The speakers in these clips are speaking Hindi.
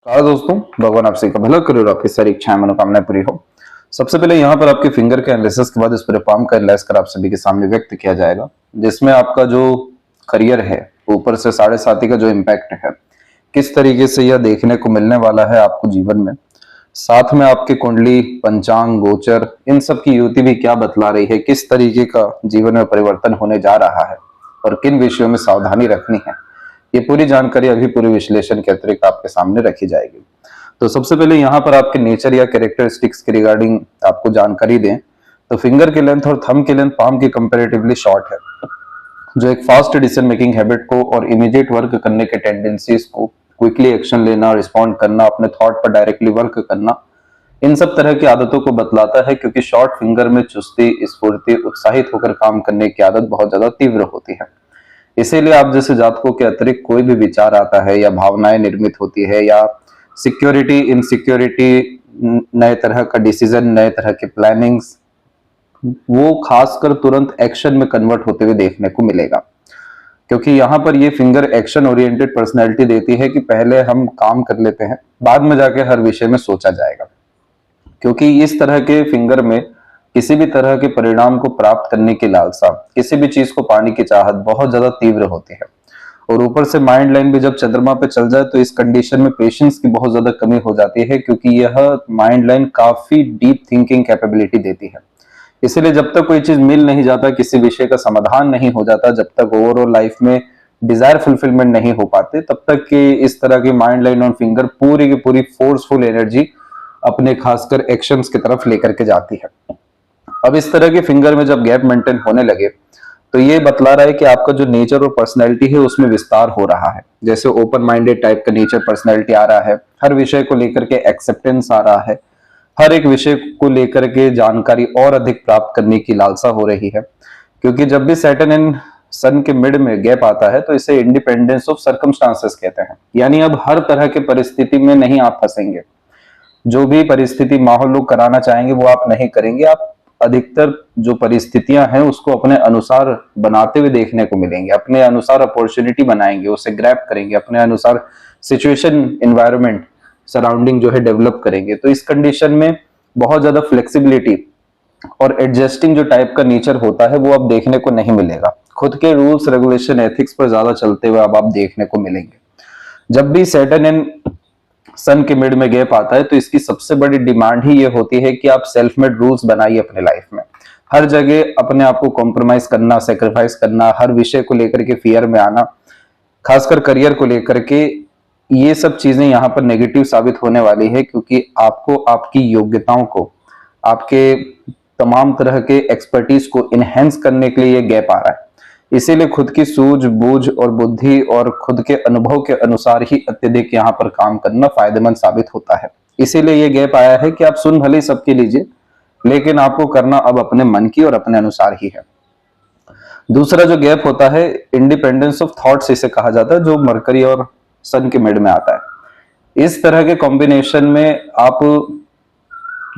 दोस्तों, भगवान आप सभी का भला करे और आपकी सारी इच्छाएं मनोकामनाएं पूरी हो। सबसे पहले यहाँ पर आपके फिंगर के एनालिसिस के बाद इस पूरे पाम का एनालाइज कर आप सभी के सामने व्यक्त किया जाएगा, जिसमें आपका जो करियर है ऊपर से 7.5 का जो इम्पैक्ट है, किस तरीके से यह देखने को मिलने वाला है आपको जीवन में। साथ में आपकी कुंडली, पंचांग, गोचर, इन सब की युति भी क्या बतला रही है, किस तरीके का जीवन में परिवर्तन होने जा रहा है और किन विषयों में सावधानी रखनी है, ये पूरी जानकारी अभी पूरे विश्लेषण के अतिरिक्त आपके सामने रखी जाएगी। तो सबसे पहले यहाँ पर आपके नेचर या कैरेक्टरिस्टिक्स के रिगार्डिंग आपको जानकारी दें तो फिंगर की लेंथ और थंब की लेंथ पाम की कंपैरेटिवली शॉर्ट है, जो एक फास्ट डिसीजन मेकिंग हैबिट को और इमीडिएट वर्क करने के टेंडेंसीज को, क्विकली एक्शन लेना, रिस्पॉन्ड करना, अपने थॉट पर डायरेक्टली वर्क करना, इन सब तरह की आदतों को बतलाता है। क्योंकि शॉर्ट फिंगर में चुस्ती, स्फूर्ति, उत्साहित होकर काम करने की आदत बहुत ज्यादा तीव्र होती है। इसीलिए आप जैसे जातकों के अतिरिक्त कोई भी विचार आता है या भावनाएं निर्मित होती है या सिक्योरिटी, इनसिक्योरिटी, नए तरह का डिसीजन, नए तरह की प्लानिंग्स, वो खासकर तुरंत एक्शन में कन्वर्ट होते हुए देखने को मिलेगा। क्योंकि यहाँ पर ये फिंगर एक्शन ओरिएंटेड पर्सनैलिटी देती है कि पहले हम काम कर लेते हैं, बाद में जाके हर विषय में सोचा जाएगा। क्योंकि इस तरह के फिंगर में किसी भी तरह के परिणाम को प्राप्त करने की लालसा, किसी भी चीज को पाने की चाहत बहुत ज्यादा तीव्र होती है। और ऊपर से माइंड लाइन भी जब चंद्रमा पे चल जाए तो इस कंडीशन में पेशेंस की बहुत ज्यादा कमी हो जाती है, क्योंकि यह माइंड लाइन काफी डीप थिंकिंग कैपेबिलिटी देती है। इसीलिए जब तक कोई चीज मिल नहीं जाता, किसी विषय का समाधान नहीं हो जाता, जब तक ओवरऑल लाइफ में डिजायर फुलफिलमेंट नहीं हो पाते, तब तक कि इस तरह की माइंड लाइन और फिंगर पूरी की पूरी फोर्सफुल एनर्जी अपने खासकर एक्शंस की तरफ लेकर के जाती है। अब इस तरह के फिंगर में जब गैप मेंटेन होने लगे तो ये बतला रहा है कि आपका जो नेचर और पर्सनैलिटी है उसमें विस्तार हो रहा है। जैसे ओपन माइंडेड टाइप का नेचर पर्सनैलिटी आ रहा है, हर विषय को लेकर के एक्सेप्टेंस आ रहा है, हर एक विषय को लेकर के जानकारी और अधिक प्राप्त करने की लालसा हो रही है। क्योंकि जब भी सैटर्न एंड सन के मिड में गैप आता है तो इसे इंडिपेंडेंस ऑफ सर्कमस्टांसेस कहते हैं। यानी अब हर तरह की परिस्थिति में नहीं आप फंसेंगे, जो भी परिस्थिति माहौल लोग कराना चाहेंगे वो आप नहीं करेंगे। आप अधिकतर जो परिस्थितियां हैं उसको अपने अनुसार बनाते हुए देखने को मिलेंगे, अपने अनुसार अपॉर्चुनिटी बनाएंगे, उसे ग्रैब करेंगे, अपने अनुसार सिचुएशन, एनवायरनमेंट, सराउंडिंग जो है डेवलप करेंगे। तो इस कंडीशन में बहुत ज्यादा फ्लेक्सिबिलिटी और एडजस्टिंग जो टाइप का नेचर होता है वो अब देखने को नहीं मिलेगा। खुद के रूल्स, रेगुलेशन, एथिक्स पर ज्यादा चलते हुए अब आप देखने को मिलेंगे। जब भी सैटर्न एंड सन के मिड में गैप आता है तो इसकी सबसे बड़ी डिमांड ही ये होती है कि आप सेल्फ मेड रूल्स बनाइए अपने लाइफ में। हर जगह अपने आप को कॉम्प्रोमाइज करना, सेक्रीफाइस करना, हर विषय को लेकर के फियर में आना, खासकर करियर को लेकर के, ये सब चीजें यहाँ पर नेगेटिव साबित होने वाली है। क्योंकि आपको आपकी योग्यताओं को, आपके तमाम तरह के एक्सपर्टीज को इनहेंस करने के लिए ये गैप आ रहा है। इसीलिए खुद की सूझबूझ और बुद्धि और खुद के अनुभव के अनुसार ही अत्यधिक यहाँ पर काम करना फायदेमंद साबित होता है। इसीलिए ये गैप आया है कि आप सुन भले सबकी लीजिए, लेकिन आपको करना अब अपने मन की और अपने अनुसार ही है। दूसरा जो गैप होता है, इंडिपेंडेंस ऑफ थॉट्स इसे कहा जाता है, जो मरकरी और सन के मिड में आता है। इस तरह के कॉम्बिनेशन में आप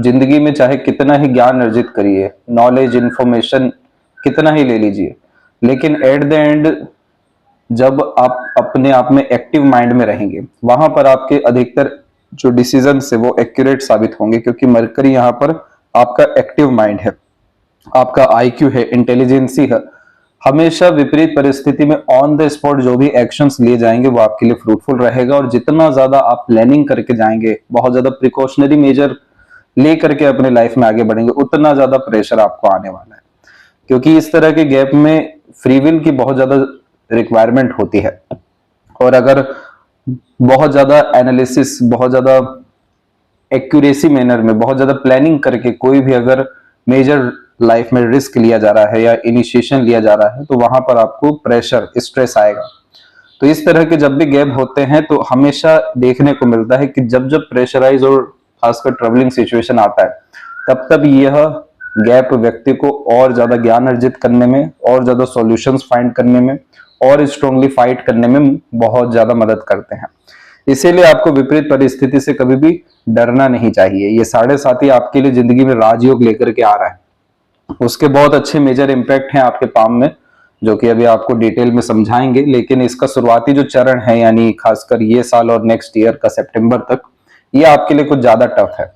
जिंदगी में चाहे कितना ही ज्ञान अर्जित करिए, नॉलेज, इंफॉर्मेशन कितना ही ले लीजिए, लेकिन एट द एंड जब आप अपने आप में एक्टिव माइंड में रहेंगे, वहां पर आपके अधिकतर जो डिसीजन है वो एक्यूरेट साबित होंगे। क्योंकि मरकरी यहाँ पर आपका एक्टिव माइंड है, आपका आईक्यू है, इंटेलिजेंसी है। हमेशा विपरीत परिस्थिति में ऑन द स्पॉट जो भी एक्शंस लिए जाएंगे वो आपके लिए फ्रूटफुल रहेगा। और जितना ज्यादा आप प्लानिंग करके जाएंगे, बहुत ज्यादा प्रिकॉशनरी मेजर लेकर के अपने लाइफ में आगे बढ़ेंगे, उतना ज्यादा प्रेशर आपको आने वाला है। क्योंकि इस तरह के गैप में फ्री विल की बहुत ज्यादा रिक्वायरमेंट होती है। और अगर बहुत ज्यादा एनालिसिस, बहुत ज्यादा एक्यूरेसी मैनर में, बहुत ज्यादा प्लानिंग करके कोई भी अगर मेजर लाइफ में रिस्क लिया जा रहा है या इनिशिएशन लिया जा रहा है तो वहां पर आपको प्रेशर, स्ट्रेस आएगा। तो इस तरह के जब भी गैप होते हैं तो हमेशा देखने को मिलता है कि जब जब प्रेशराइज और खासकर ट्रबलिंग सिचुएशन आता है, तब तब यह गैप व्यक्ति को और ज्यादा ज्ञान अर्जित करने में, और ज्यादा सॉल्यूशंस फाइंड करने में, और स्ट्रांगली फाइट करने में बहुत ज्यादा मदद करते हैं। इसीलिए आपको विपरीत परिस्थिति से कभी भी डरना नहीं चाहिए। ये 7.5 आपके लिए जिंदगी में राजयोग लेकर के आ रहा है, उसके बहुत अच्छे मेजर इंपैक्ट हैं आपके पाम में। जो कि अभी आपको डिटेल में समझाएंगे। लेकिन इसका शुरुआती जो चरण है, यानी खासकर ये साल और नेक्स्ट ईयर का सितंबर तक, ये आपके लिए कुछ ज्यादा टफ है।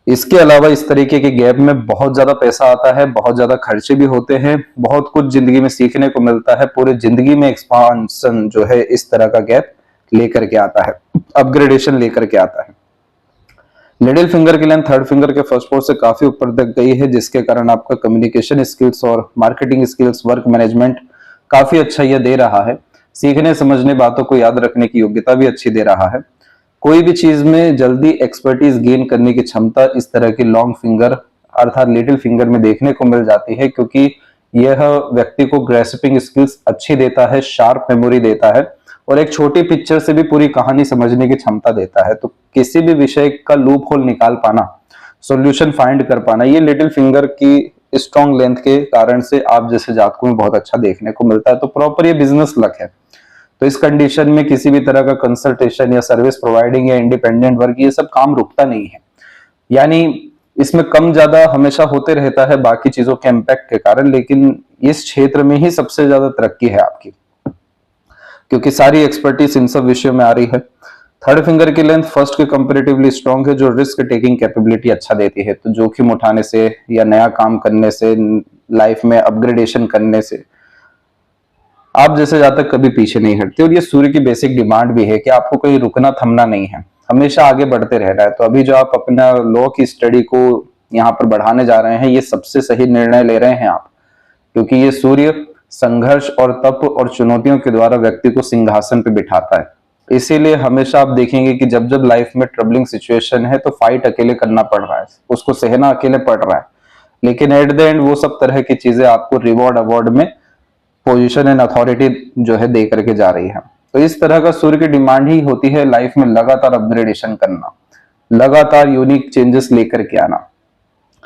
इसके अलावा इस तरीके के गैप में बहुत ज्यादा पैसा आता है, बहुत ज्यादा खर्चे भी होते हैं, बहुत कुछ जिंदगी में सीखने को मिलता है, पूरे जिंदगी में एक्सपांशन जो है इस तरह का गैप लेकर के आता है, अपग्रेडेशन लेकर के आता है। लिटिल फिंगर की लेंथ थर्ड फिंगर के फर्स्ट पोर्ट से काफी ऊपर तक गई है, जिसके कारण आपका कम्युनिकेशन स्किल्स और मार्केटिंग स्किल्स, वर्क मैनेजमेंट काफी अच्छा यह दे रहा है। सीखने समझने, बातों को याद रखने की योग्यता भी अच्छी दे रहा है। कोई भी चीज में जल्दी एक्सपर्टीज गेन करने की क्षमता इस तरह की लॉन्ग फिंगर अर्थात लिटिल फिंगर में देखने को मिल जाती है, क्योंकि यह व्यक्ति को ग्रेस्पिंग स्किल्स अच्छी देता है, शार्प मेमोरी देता है और एक छोटी पिक्चर से भी पूरी कहानी समझने की क्षमता देता है। तो किसी भी विषय का लूप होल निकाल पाना, सॉल्यूशन फाइंड कर पाना, ये लिटिल फिंगर की स्ट्रॉन्ग लेंथ के कारण से आप जैसे जातकों में बहुत अच्छा देखने को मिलता है। तो प्रॉपर ये बिजनेस लक है। तो इस कंडीशन में किसी भी तरह का कंसल्टेशन या सर्विस प्रोवाइडिंग या इंडिपेंडेंट वर्क, ये सब काम रुकता नहीं है। यानी इसमें कम ज्यादा हमेशा होते रहता है बाकी चीजों के इम्पैक्ट के कारण, लेकिन इस क्षेत्र में ही सबसे ज्यादा तरक्की है आपकी, क्योंकि सारी एक्सपर्टीज इन सब विषयों में आ रही है। थर्ड फिंगर की लेंथ फर्स्ट के कंपैरेटिवली स्ट्रॉन्ग है, जो रिस्क टेकिंग कैपेबिलिटी अच्छा देती है। तो जोखिम उठाने से या नया काम करने से, लाइफ में अपग्रेडेशन करने से आप जैसे जातक कभी पीछे नहीं हटते। और ये सूर्य की बेसिक डिमांड भी है कि आपको कहीं रुकना थमना नहीं है, हमेशा आगे बढ़ते रहना है। तो अभी जो आप अपना लॉ की स्टडी को यहाँ पर बढ़ाने जा रहे हैं, ये सबसे सही निर्णय ले रहे हैं आप, क्योंकि ये सूर्य संघर्ष और तप और चुनौतियों के द्वारा व्यक्ति को सिंहासन पे बिठाता है। इसीलिए हमेशा आप देखेंगे कि जब जब लाइफ में ट्रबलिंग सिचुएशन है तो फाइट अकेले करना पड़ रहा है, उसको सहना अकेले पड़ रहा है, लेकिन एट द एंड वो सब तरह की चीजें आपको रिवॉर्ड अवार्ड में पोजीशन एंड अथॉरिटी जो है दे करके जा रही है। तो इस तरह का सूर्य की डिमांड ही होती है लाइफ में लगातार अपग्रेडेशन करना, लगातार यूनिक चेंजेस लेकर के आना,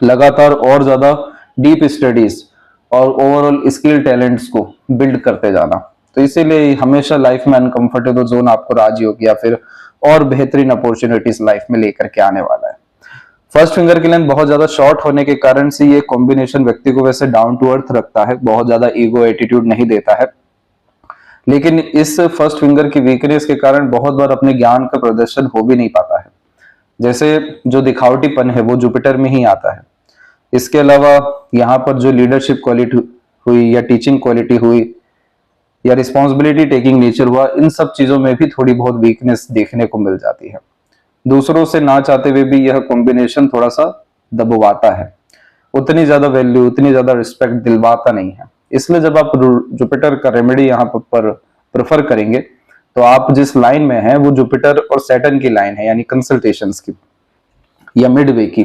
लगातार और ज्यादा डीप स्टडीज और ओवरऑल स्किल टैलेंट्स को बिल्ड करते जाना। तो इसीलिए हमेशा लाइफ में अनकंफर्टेबल जोन आपको राजयोग या फिर और बेहतरीन अपॉर्चुनिटीज लाइफ में लेकर के आने वाला है। फर्स्ट फिंगर की लेंथ बहुत ज्यादा शॉर्ट होने के कारण से ये कॉम्बिनेशन व्यक्ति को वैसे डाउन टू अर्थ रखता है, बहुत ज्यादा ईगो एटीट्यूड नहीं देता है, लेकिन इस फर्स्ट फिंगर की वीकनेस के कारण बहुत बार अपने ज्ञान का प्रदर्शन हो भी नहीं पाता है। जैसे जो दिखावटीपन है वो जुपिटर में ही आता है। इसके अलावा यहाँ पर जो लीडरशिप क्वालिटी हुई या टीचिंग क्वालिटी हुई या रिस्पॉन्सिबिलिटी टेकिंग नेचर हुआ, इन सब चीजों में भी थोड़ी बहुत वीकनेस देखने को मिल जाती है। दूसरों से ना चाहते हुए भी यह कॉम्बिनेशन थोड़ा सा दबवाता है, उतनी ज्यादा वैल्यू, उतनी ज्यादा रिस्पेक्ट दिलवाता नहीं है। इसलिए जब आप जुपिटर का रेमेडी यहाँ पर प्रेफर करेंगे तो आप जिस लाइन में हैं वो जुपिटर और सैटर्न की लाइन है, यानी कंसल्टेशंस की या मिडवे की।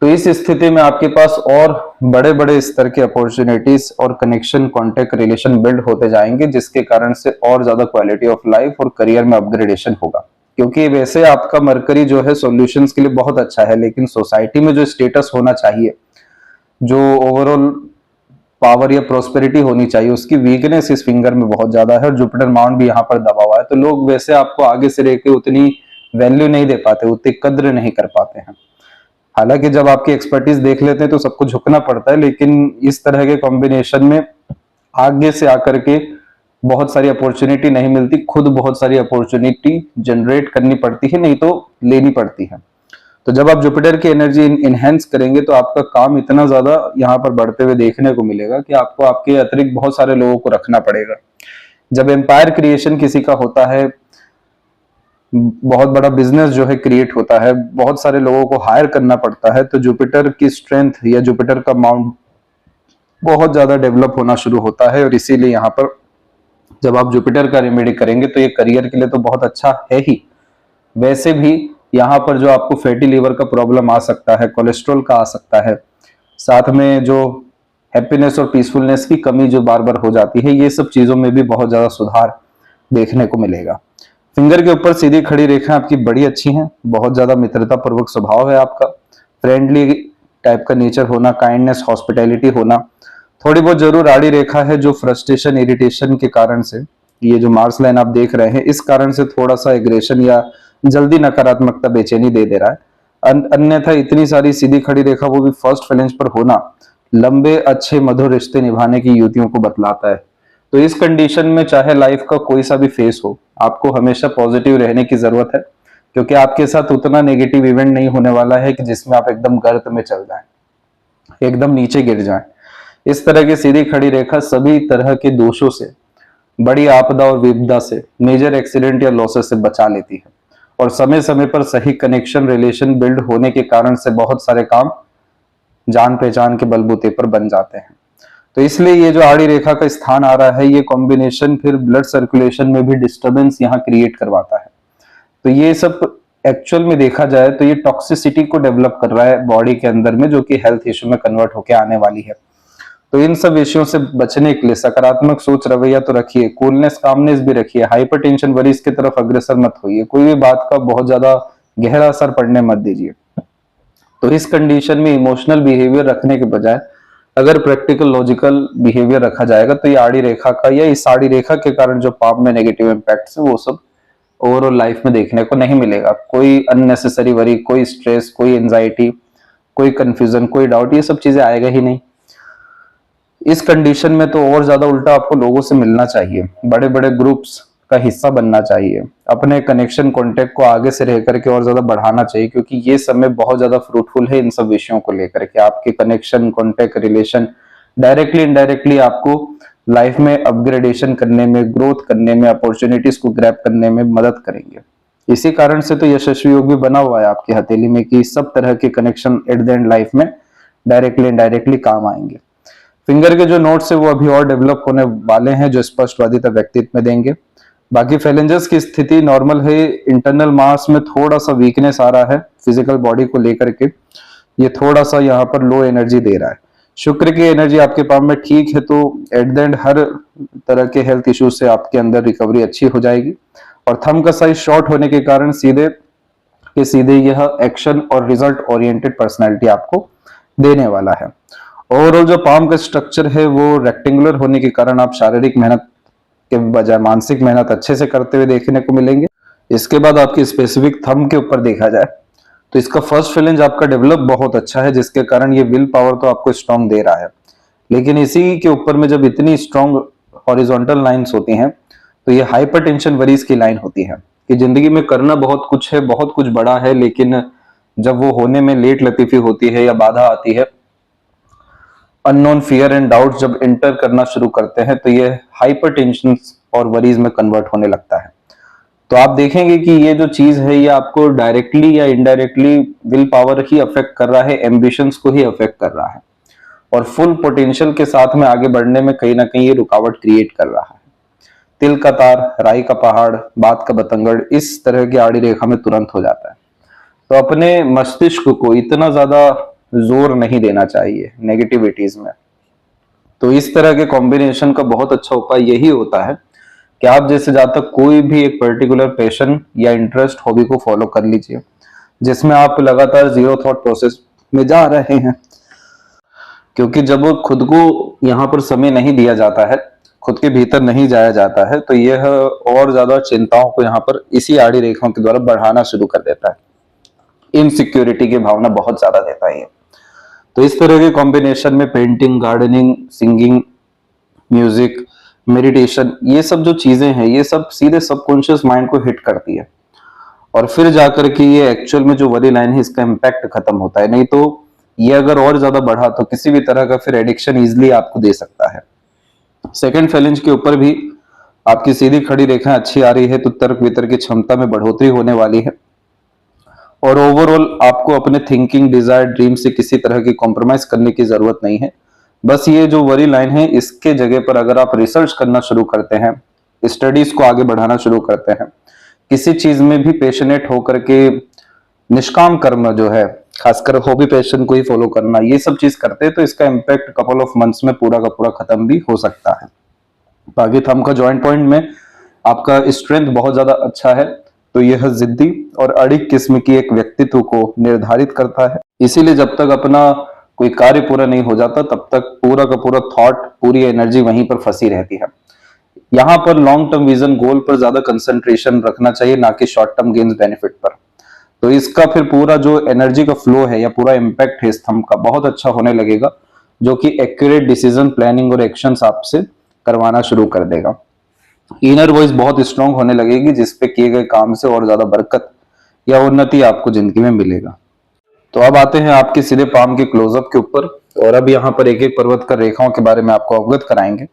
तो इस स्थिति में आपके पास और बड़े बड़े स्तर के अपॉर्चुनिटीज और कनेक्शन, कॉन्टेक्ट, रिलेशन बिल्ड होते जाएंगे, जिसके कारण से और ज्यादा क्वालिटी ऑफ लाइफ और करियर में अपग्रेडेशन होगा। क्योंकि वैसे आपका मरकरी जो है सॉल्यूशंस के लिए बहुत अच्छा है, लेकिन सोसाइटी में जो स्टेटस होना चाहिए, जो ओवरऑल पावर या प्रोस्पेरिटी होनी चाहिए, उसकी वीकनेस इस फिंगर में बहुत ज्यादा है और जुपिटर माउंट भी यहाँ पर दबा हुआ है। तो लोग वैसे आपको आगे से रह के उतनी वैल्यू नहीं दे पाते, उतनी कद्र नहीं कर पाते हैं। हालांकि जब आपकी एक्सपर्टीज देख लेते हैं तो सबको झुकना पड़ता है, लेकिन इस तरह के कॉम्बिनेशन में आगे से आकर के बहुत सारी अपॉर्चुनिटी नहीं मिलती, खुद बहुत सारी अपॉर्चुनिटी जनरेट करनी पड़ती है, नहीं तो लेनी पड़ती है। तो जब आप जुपिटर की एनर्जी इनहेंस करेंगे तो आपका काम इतना ज्यादा यहाँ पर बढ़ते हुए देखने को मिलेगा कि आपको आपके अतिरिक्त बहुत सारे लोगों को रखना पड़ेगा। जब एम्पायर क्रिएशन किसी का होता है, बहुत बड़ा बिजनेस जो है क्रिएट होता है, बहुत सारे लोगों को हायर करना पड़ता है, तो जुपिटर की स्ट्रेंथ या जुपिटर का माउंट बहुत ज्यादा डेवलप होना शुरू होता है। और इसीलिए यहाँ पर जब आप जुपिटर का रेमेडी करेंगे तो ये करियर के लिए तो बहुत अच्छा है ही, वैसे भी यहाँ पर जो आपको फैटी लीवर का प्रॉब्लम आ सकता है, कोलेस्ट्रॉल का आ सकता है, साथ में जो हैप्पीनेस और पीसफुलनेस की कमी जो बार बार हो जाती है, ये सब चीजों में भी बहुत ज्यादा सुधार देखने को मिलेगा। फिंगर के ऊपर सीधी खड़ी रेखा आपकी बड़ी अच्छी हैं, बहुत ज्यादा मित्रता पूर्वक स्वभाव है आपका, फ्रेंडली टाइप का नेचर होना, काइंडनेस, हॉस्पिटैलिटी होना। थोड़ी बहुत जरूर आड़ी रेखा है जो फ्रस्ट्रेशन, इरिटेशन के कारण से, ये जो मार्स लाइन आप देख रहे हैं, इस कारण से थोड़ा सा एग्रेशन या जल्दी नकारात्मकता, बेचैनी दे रहा है। अन्यथा इतनी सारी सीधी खड़ी रेखा वो भी फर्स्ट फ्लैंज पर होना लंबे अच्छे मधुर रिश्ते निभाने की युवतियों को बतलाता है। तो इस कंडीशन में चाहे लाइफ का कोई सा भी फेस हो, आपको हमेशा पॉजिटिव रहने की जरूरत है, क्योंकि आपके साथ उतना नेगेटिव इवेंट नहीं होने वाला है कि जिसमें आप एकदम गर्त में चल जाएं, एकदम नीचे गिर जाएं। इस तरह की सीधी खड़ी रेखा सभी तरह के दोषों से, बड़ी आपदा और विपदा से, मेजर एक्सीडेंट या लॉसेस से बचा लेती है। और समय समय पर सही कनेक्शन रिलेशन बिल्ड होने के कारण से बहुत सारे काम जान पहचान के बलबूते पर बन जाते हैं। तो इसलिए ये जो आड़ी रेखा का स्थान आ रहा है, ये कॉम्बिनेशन फिर ब्लड सर्कुलेशन में भी डिस्टरबेंस यहाँ क्रिएट करवाता है। तो ये सब एक्चुअल में देखा जाए तो ये टॉक्सिसिटी को डेवलप कर रहा है बॉडी के अंदर में, जो कि हेल्थ इश्यू में कन्वर्ट होकर आने वाली है। तो इन सब विषयों से बचने के लिए सकारात्मक सोच रवैया तो रखिए, कूलनेस कामनेस भी रखिए, हाइपरटेंशन वरीज की तरफ अग्रसर मत होइए, कोई भी बात का बहुत ज्यादा गहरा असर पड़ने मत दीजिए। तो इस कंडीशन में इमोशनल बिहेवियर रखने के बजाय अगर प्रैक्टिकल लॉजिकल बिहेवियर रखा जाएगा, तो ये आड़ी रेखा का या इस आड़ी रेखा के कारण जो पाप में नेगेटिव इम्पैक्ट है वो सब ओवरऑल लाइफ में देखने को नहीं मिलेगा। कोई अननेसेसरी वरी, कोई स्ट्रेस, कोई एंजाइटी, कोई कंफ्यूजन, कोई डाउट, ये सब चीजें आएगा ही नहीं। इस कंडीशन में तो और ज्यादा उल्टा आपको लोगों से मिलना चाहिए, बड़े बड़े ग्रुप्स का हिस्सा बनना चाहिए, अपने कनेक्शन कॉन्टेक्ट को आगे से रह करके और ज्यादा बढ़ाना चाहिए, क्योंकि ये समय बहुत ज्यादा फ्रूटफुल है इन सब विषयों को लेकर के। आपके connection contact relation directly indirectly आपको लाइफ में अपग्रेडेशन करने में, ग्रोथ करने में, अपॉर्चुनिटीज को ग्रैब करने में मदद करेंगे। इसी कारण से तो यशस्वी योग भी बना हुआ है आपकी हथेली में कि सब तरह के connection eight the and life में डायरेक्टली इनडायरेक्टली काम आएंगे। फिंगर के जो नोट्स है वो अभी और डेवलप होने वाले हैं, जो स्पष्टवादिता व्यक्तित्व में देंगे। बाकी फेलेंजर्स की स्थिति नॉर्मल है, इंटरनल मास में थोड़ा सा वीकनेस आ रहा है फिजिकल बॉडी को लेकर के, ये थोड़ा सा यहाँ पर लो एनर्जी दे रहा है। शुक्र की एनर्जी आपके पास में ठीक है, तो एट द एंड हर तरह के हेल्थ इश्यूज से आपके अंदर रिकवरी अच्छी हो जाएगी। और थंब का साइज शॉर्ट होने के कारण सीधे के सीधे यह एक्शन और रिजल्ट ओरिएंटेड पर्सनैलिटी आपको देने वाला है। ओवरऑल जो पाम का स्ट्रक्चर है वो रेक्टेंगुलर होने के कारण आप शारीरिक मेहनत के बजाय मानसिक मेहनत अच्छे से करते हुए देखने को मिलेंगे। इसके बाद आपकी स्पेसिफिक थंब के ऊपर देखा जाए तो इसका फर्स्ट फेलेंज आपका डेवलप बहुत अच्छा है, जिसके कारण ये विल पावर तो आपको स्ट्रॉन्ग दे रहा है। लेकिन इसी के ऊपर में जब इतनी स्ट्रॉन्ग हॉरिजॉन्टल लाइंस होती हैं, तो ये हाइपरटेंशन वरीज की लाइन होती है कि जिंदगी में करना बहुत कुछ है, बहुत कुछ बड़ा है, लेकिन जब वो होने में लेट लतीफी होती है या बाधा आती है, अननोन फियर एंड डाउट जब एंटर करना शुरू करते हैं, तो ये हाइपरटेंशन और वरीज में कन्वर्ट होने लगता है। तो आप देखेंगे कि ये जो चीज है ये आपको डायरेक्टली या indirectly will power he affect कर रहा है, एम्बिशंस को ही अफेक्ट कर रहा है, और फुल पोटेंशियल के साथ में आगे बढ़ने में कहीं ना कहीं ये रुकावट क्रिएट कर रहा है। तिल का तार, राई का पहाड़, बात का बतंगड़, इस तरह की आड़ी रेखा में तुरंत हो जाता है। तो अपने मस्तिष्क को इतना ज्यादा जोर नहीं देना चाहिए नेगेटिविटीज में। तो इस तरह के कॉम्बिनेशन का बहुत अच्छा उपाय यही होता है कि आप जैसे जब तक कोई भी एक पर्टिकुलर पैशन या इंटरेस्ट हॉबी को फॉलो कर लीजिए, जिसमें आप लगातार जीरो थॉट प्रोसेस में जा रहे हैं, क्योंकि जब खुद को यहाँ पर समय नहीं दिया जाता है, खुद के भीतर नहीं जाया जाता है, तो यह और ज्यादा चिंताओं को यहाँ पर इसी आड़ी रेखाओं के द्वारा बढ़ाना शुरू कर देता है। इनसिक्योरिटी की भावना बहुत ज्यादा देता है। तो इस तरह के कॉम्बिनेशन में painting, gardening, singing, music, meditation, ये सब जो चीजें हैं ये सब सीधे सबकॉन्शियस माइंड को हिट करती है, और फिर जाकर के ये एक्चुअल में जो वरी लाइन है इसका इम्पैक्ट खत्म होता है। नहीं तो ये अगर और ज्यादा बढ़ा तो किसी भी तरह का फिर एडिक्शन इजिली आपको दे सकता है। सेकेंड फेलेंज के ऊपर भी आपकी सीधी खड़ी रेखा अच्छी आ रही है, तो तर्क वितर्क की क्षमता में बढ़ोतरी होने वाली है, और ओवरऑल आपको अपने थिंकिंग, डिजायर, ड्रीम से किसी तरह की कॉम्प्रोमाइज करने की जरूरत नहीं है। बस ये जो वरी लाइन है इसके जगह पर अगर आप रिसर्च करना शुरू करते हैं, स्टडीज को आगे बढ़ाना शुरू करते हैं, किसी चीज में भी पैशनेट होकर के निष्काम कर्म जो है, खासकर हॉबी पैशन को ही फॉलो करना, ये सब चीज करते हैं, तो इसका इम्पैक्ट कपल ऑफ मंथ्स में पूरा का पूरा खत्म भी हो सकता है। बाकी थंब का जॉइंट पॉइंट में आपका स्ट्रेंथ बहुत ज्यादा अच्छा है, तो यह जिद्दी और अड़िग किस्म की एक व्यक्तित्व को निर्धारित करता है। इसीलिए जब तक अपना कोई कार्य पूरा नहीं हो जाता तब तक पूरा का पूरा थॉट, पूरी एनर्जी वहीं पर फंसी रहती है। यहाँ पर लॉन्ग टर्म विजन, गोल पर ज्यादा कंसंट्रेशन रखना चाहिए, ना कि शॉर्ट टर्म गेन्स बेनिफिट पर। तो इसका फिर पूरा जो एनर्जी का फ्लो है या पूरा इम्पैक्ट है स्तंभ का बहुत अच्छा होने लगेगा। जो कि एक्यूरेट डिसीजन प्लानिंग और एक्शंस आपसे करवाना शुरू कर देगा। इनर वॉइस बहुत स्ट्रांग होने लगेगी, जिसपे किए गए काम से और ज्यादा बरकत या उन्नति आपको जिंदगी में मिलेगा। तो अब आते हैं आपके सीधे पाम के क्लोजअप के ऊपर, और अब यहाँ पर एक एक पर्वत कर रेखाओं के बारे में आपको अवगत कराएंगे।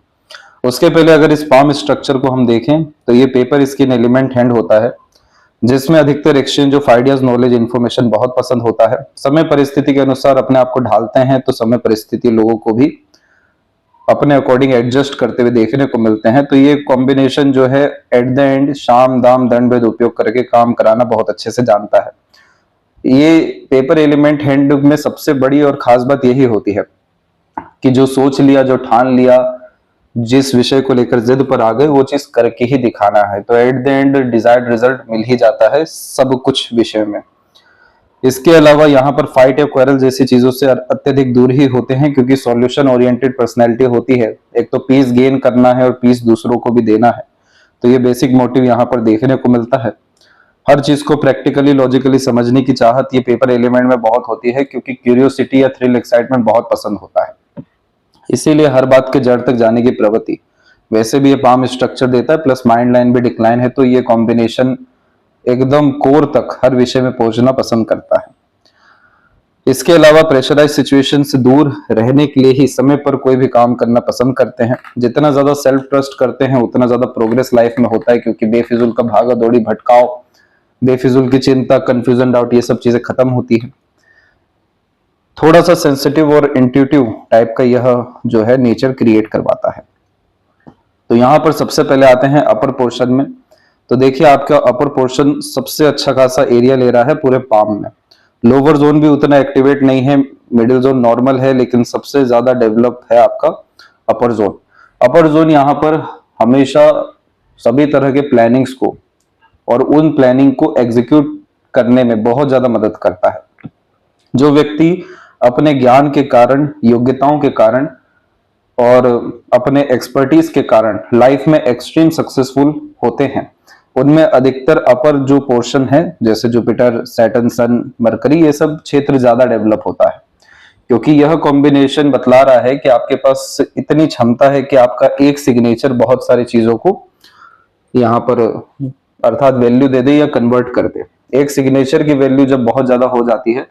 उसके पहले अगर इस पाम स्ट्रक्चर को हम देखें तो ये पेपर स्किन एलिमेंट हैंड होता है, जिसमें अधिकतर exchange of ideas, knowledge, information बहुत पसंद होता है। समय परिस्थिति के अनुसार अपने आप को ढालते हैं, तो समय परिस्थिति लोगों को भी अपने अकॉर्डिंग एडजस्ट करते हुए देखने को मिलते हैं। तो ये कॉम्बिनेशन जो है एट द एंड शाम दाम दंड भेद उपयोग करके काम कराना बहुत अच्छे से जानता है। ये पेपर एलिमेंट हैंड में सबसे बड़ी और खास बात यही होती है कि जो सोच लिया, जो ठान लिया, जिस विषय को लेकर जिद पर आ गए, वो चीज करके ही दिखाना है। तो at the end desired result मिल ही जाता है सब कुछ विषय में। इसके अलावा यहाँ पर फाइट या क्वेरल जैसी चीजों से अत्यधिक दूर ही होते हैं, क्योंकि सॉल्यूशन ओरिएंटेड पर्सनैलिटी होती है। एक तो पीस गेन करना है और पीस दूसरों को भी देना है, तो ये बेसिक मोटिव यहाँ पर देखने को मिलता है। हर चीज को प्रैक्टिकली लॉजिकली समझने की चाहत ये पेपर एलिमेंट में बहुत होती है, क्योंकि क्यूरियोसिटी या थ्रिल एक्साइटमेंट बहुत पसंद होता है। इसीलिए हर बात के जड़ तक जाने की प्रवृत्ति। वैसे भी ये पाम स्ट्रक्चर देता है, प्लस माइंड लाइन भी डिक्लाइन है, तो ये कॉम्बिनेशन एकदम कोर तक हर विषय में पहुंचना पसंद करता है। इसके अलावा प्रेशराइज सिचुएशन से दूर रहने के लिए ही समय पर कोई भी काम करना पसंद करते हैं। जितना ज्यादा सेल्फ ट्रस्ट करते हैं उतना ज्यादा प्रोग्रेस लाइफ में होता है, क्योंकि बेफिजुल का भागा दौड़ी, भटकाव, बेफिजुल की चिंता, कंफ्यूजन, डाउट, ये सब चीजें खत्म होती है। थोड़ा सा सेंसिटिव और इंट्यूटिव टाइप का यह जो है नेचर क्रिएट करवाता है। तो यहाँ पर सबसे पहले आते हैं अपर पोर्शन में। तो देखिए आपका अपर पोर्शन सबसे अच्छा खासा एरिया ले रहा है पूरे पाम में। लोअर जोन भी उतना एक्टिवेट नहीं है, मिडिल जोन नॉर्मल है, लेकिन सबसे ज्यादा डेवलप है आपका अपर जोन। अपर जोन यहाँ पर हमेशा सभी तरह के प्लानिंग्स को और उन प्लानिंग को एग्जीक्यूट करने में बहुत ज्यादा मदद करता है। जो व्यक्ति अपने ज्ञान के कारण, योग्यताओं के कारण और अपने एक्सपर्टीज के कारण लाइफ में एक्सट्रीम सक्सेसफुल होते हैं, उनमें अधिकतर अपर जो पोर्शन है, जैसे जुपिटर, सैटर्न, सन, मरकरी, ये सब क्षेत्र ज्यादा डेवलप होता है। क्योंकि यह कॉम्बिनेशन बतला रहा है कि आपके पास इतनी क्षमता है कि आपका एक सिग्नेचर बहुत सारी चीजों को यहाँ पर अर्थात वैल्यू दे दे या कन्वर्ट कर दे। एक सिग्नेचर की वैल्यू जब बहुत ज्यादा हो जाती है,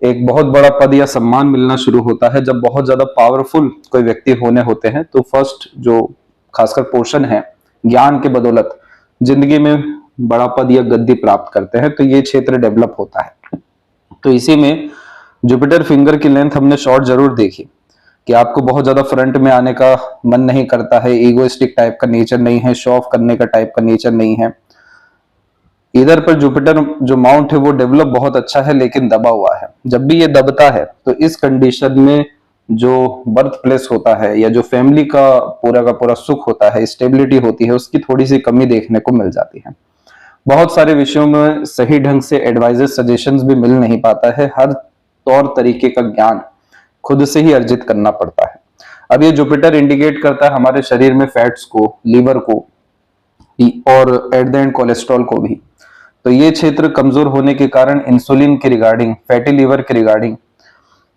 एक बहुत बड़ा पद या सम्मान मिलना शुरू होता है, जब बहुत ज्यादा पावरफुल कोई व्यक्ति होने होते हैं, तो फर्स्ट जो खासकर पोर्शन है, ज्ञान के बदौलत जिंदगी में बड़ा पद या गद्दी प्राप्त करते हैं, तो ये क्षेत्र डेवलप होता है। तो इसी में जुपिटर फिंगर की लेंथ हमने शॉर्ट जरूर देखी कि आपको बहुत ज्यादा फ्रंट में आने का मन नहीं करता है, ईगोइस्टिक टाइप का नेचर नहीं है, शो ऑफ करने का टाइप का नेचर नहीं है। इधर पर जुपिटर जो माउंट है वो डेवलप बहुत अच्छा है, लेकिन दबा हुआ है। जब भी ये दबता है तो इस कंडीशन में जो बर्थ प्लेस होता है या जो फैमिली का पूरा सुख होता है, स्टेबिलिटी होती है, उसकी थोड़ी सी कमी देखने को मिल जाती है। बहुत सारे विषयों में सही ढंग से एडवाइजेस, सजेशंस भी मिल नहीं पाता है। हर तौर तरीके का ज्ञान खुद से ही अर्जित करना पड़ता है। अब ये जुपिटर इंडिकेट करता है हमारे शरीर में फैट्स को, लीवर को और एट द एंड कोलेस्ट्रॉल को भी। तो ये क्षेत्र कमजोर होने के कारण इंसुलिन के रिगार्डिंग, फैटी लीवर के रिगार्डिंग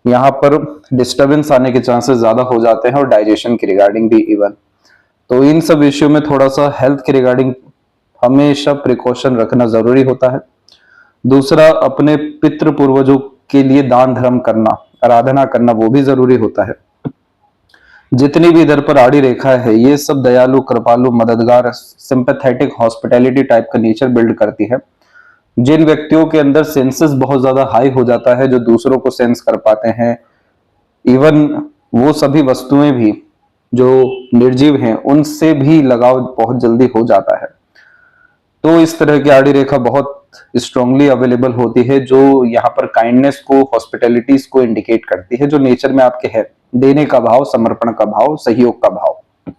यहाँ पर डिस्टरबेंस आने के चांसेस ज्यादा हो जाते हैं, और डाइजेशन के रिगार्डिंग भी इवन। तो इन सब विषयों में थोड़ा सा हेल्थ के रिगार्डिंग हमेशा प्रिकॉशन रखना जरूरी होता है। दूसरा, अपने पितृ पूर्वजों के लिए दान धर्म करना, आराधना करना, वो भी जरूरी होता है। जितनी भी इधर पर आड़ी रेखा है, ये सब दयालु, कृपालु, मददगार, सिंपैथेटिक, हॉस्पिटैलिटी टाइप का नेचर बिल्ड करती है। जिन व्यक्तियों के अंदर सेंसेस बहुत ज्यादा हाई हो जाता है, जो दूसरों को सेंस कर पाते हैं, इवन वो सभी वस्तुएं भी जो निर्जीव हैं उनसे भी लगाव बहुत जल्दी हो जाता है। तो इस तरह की आड़ी रेखा बहुत स्ट्रांगली अवेलेबल होती है, जो यहाँ पर काइंडनेस को, हॉस्पिटैलिटीज को इंडिकेट करती है, जो नेचर में आपके है, देने का भाव, समर्पण का भाव, सहयोग का भाव।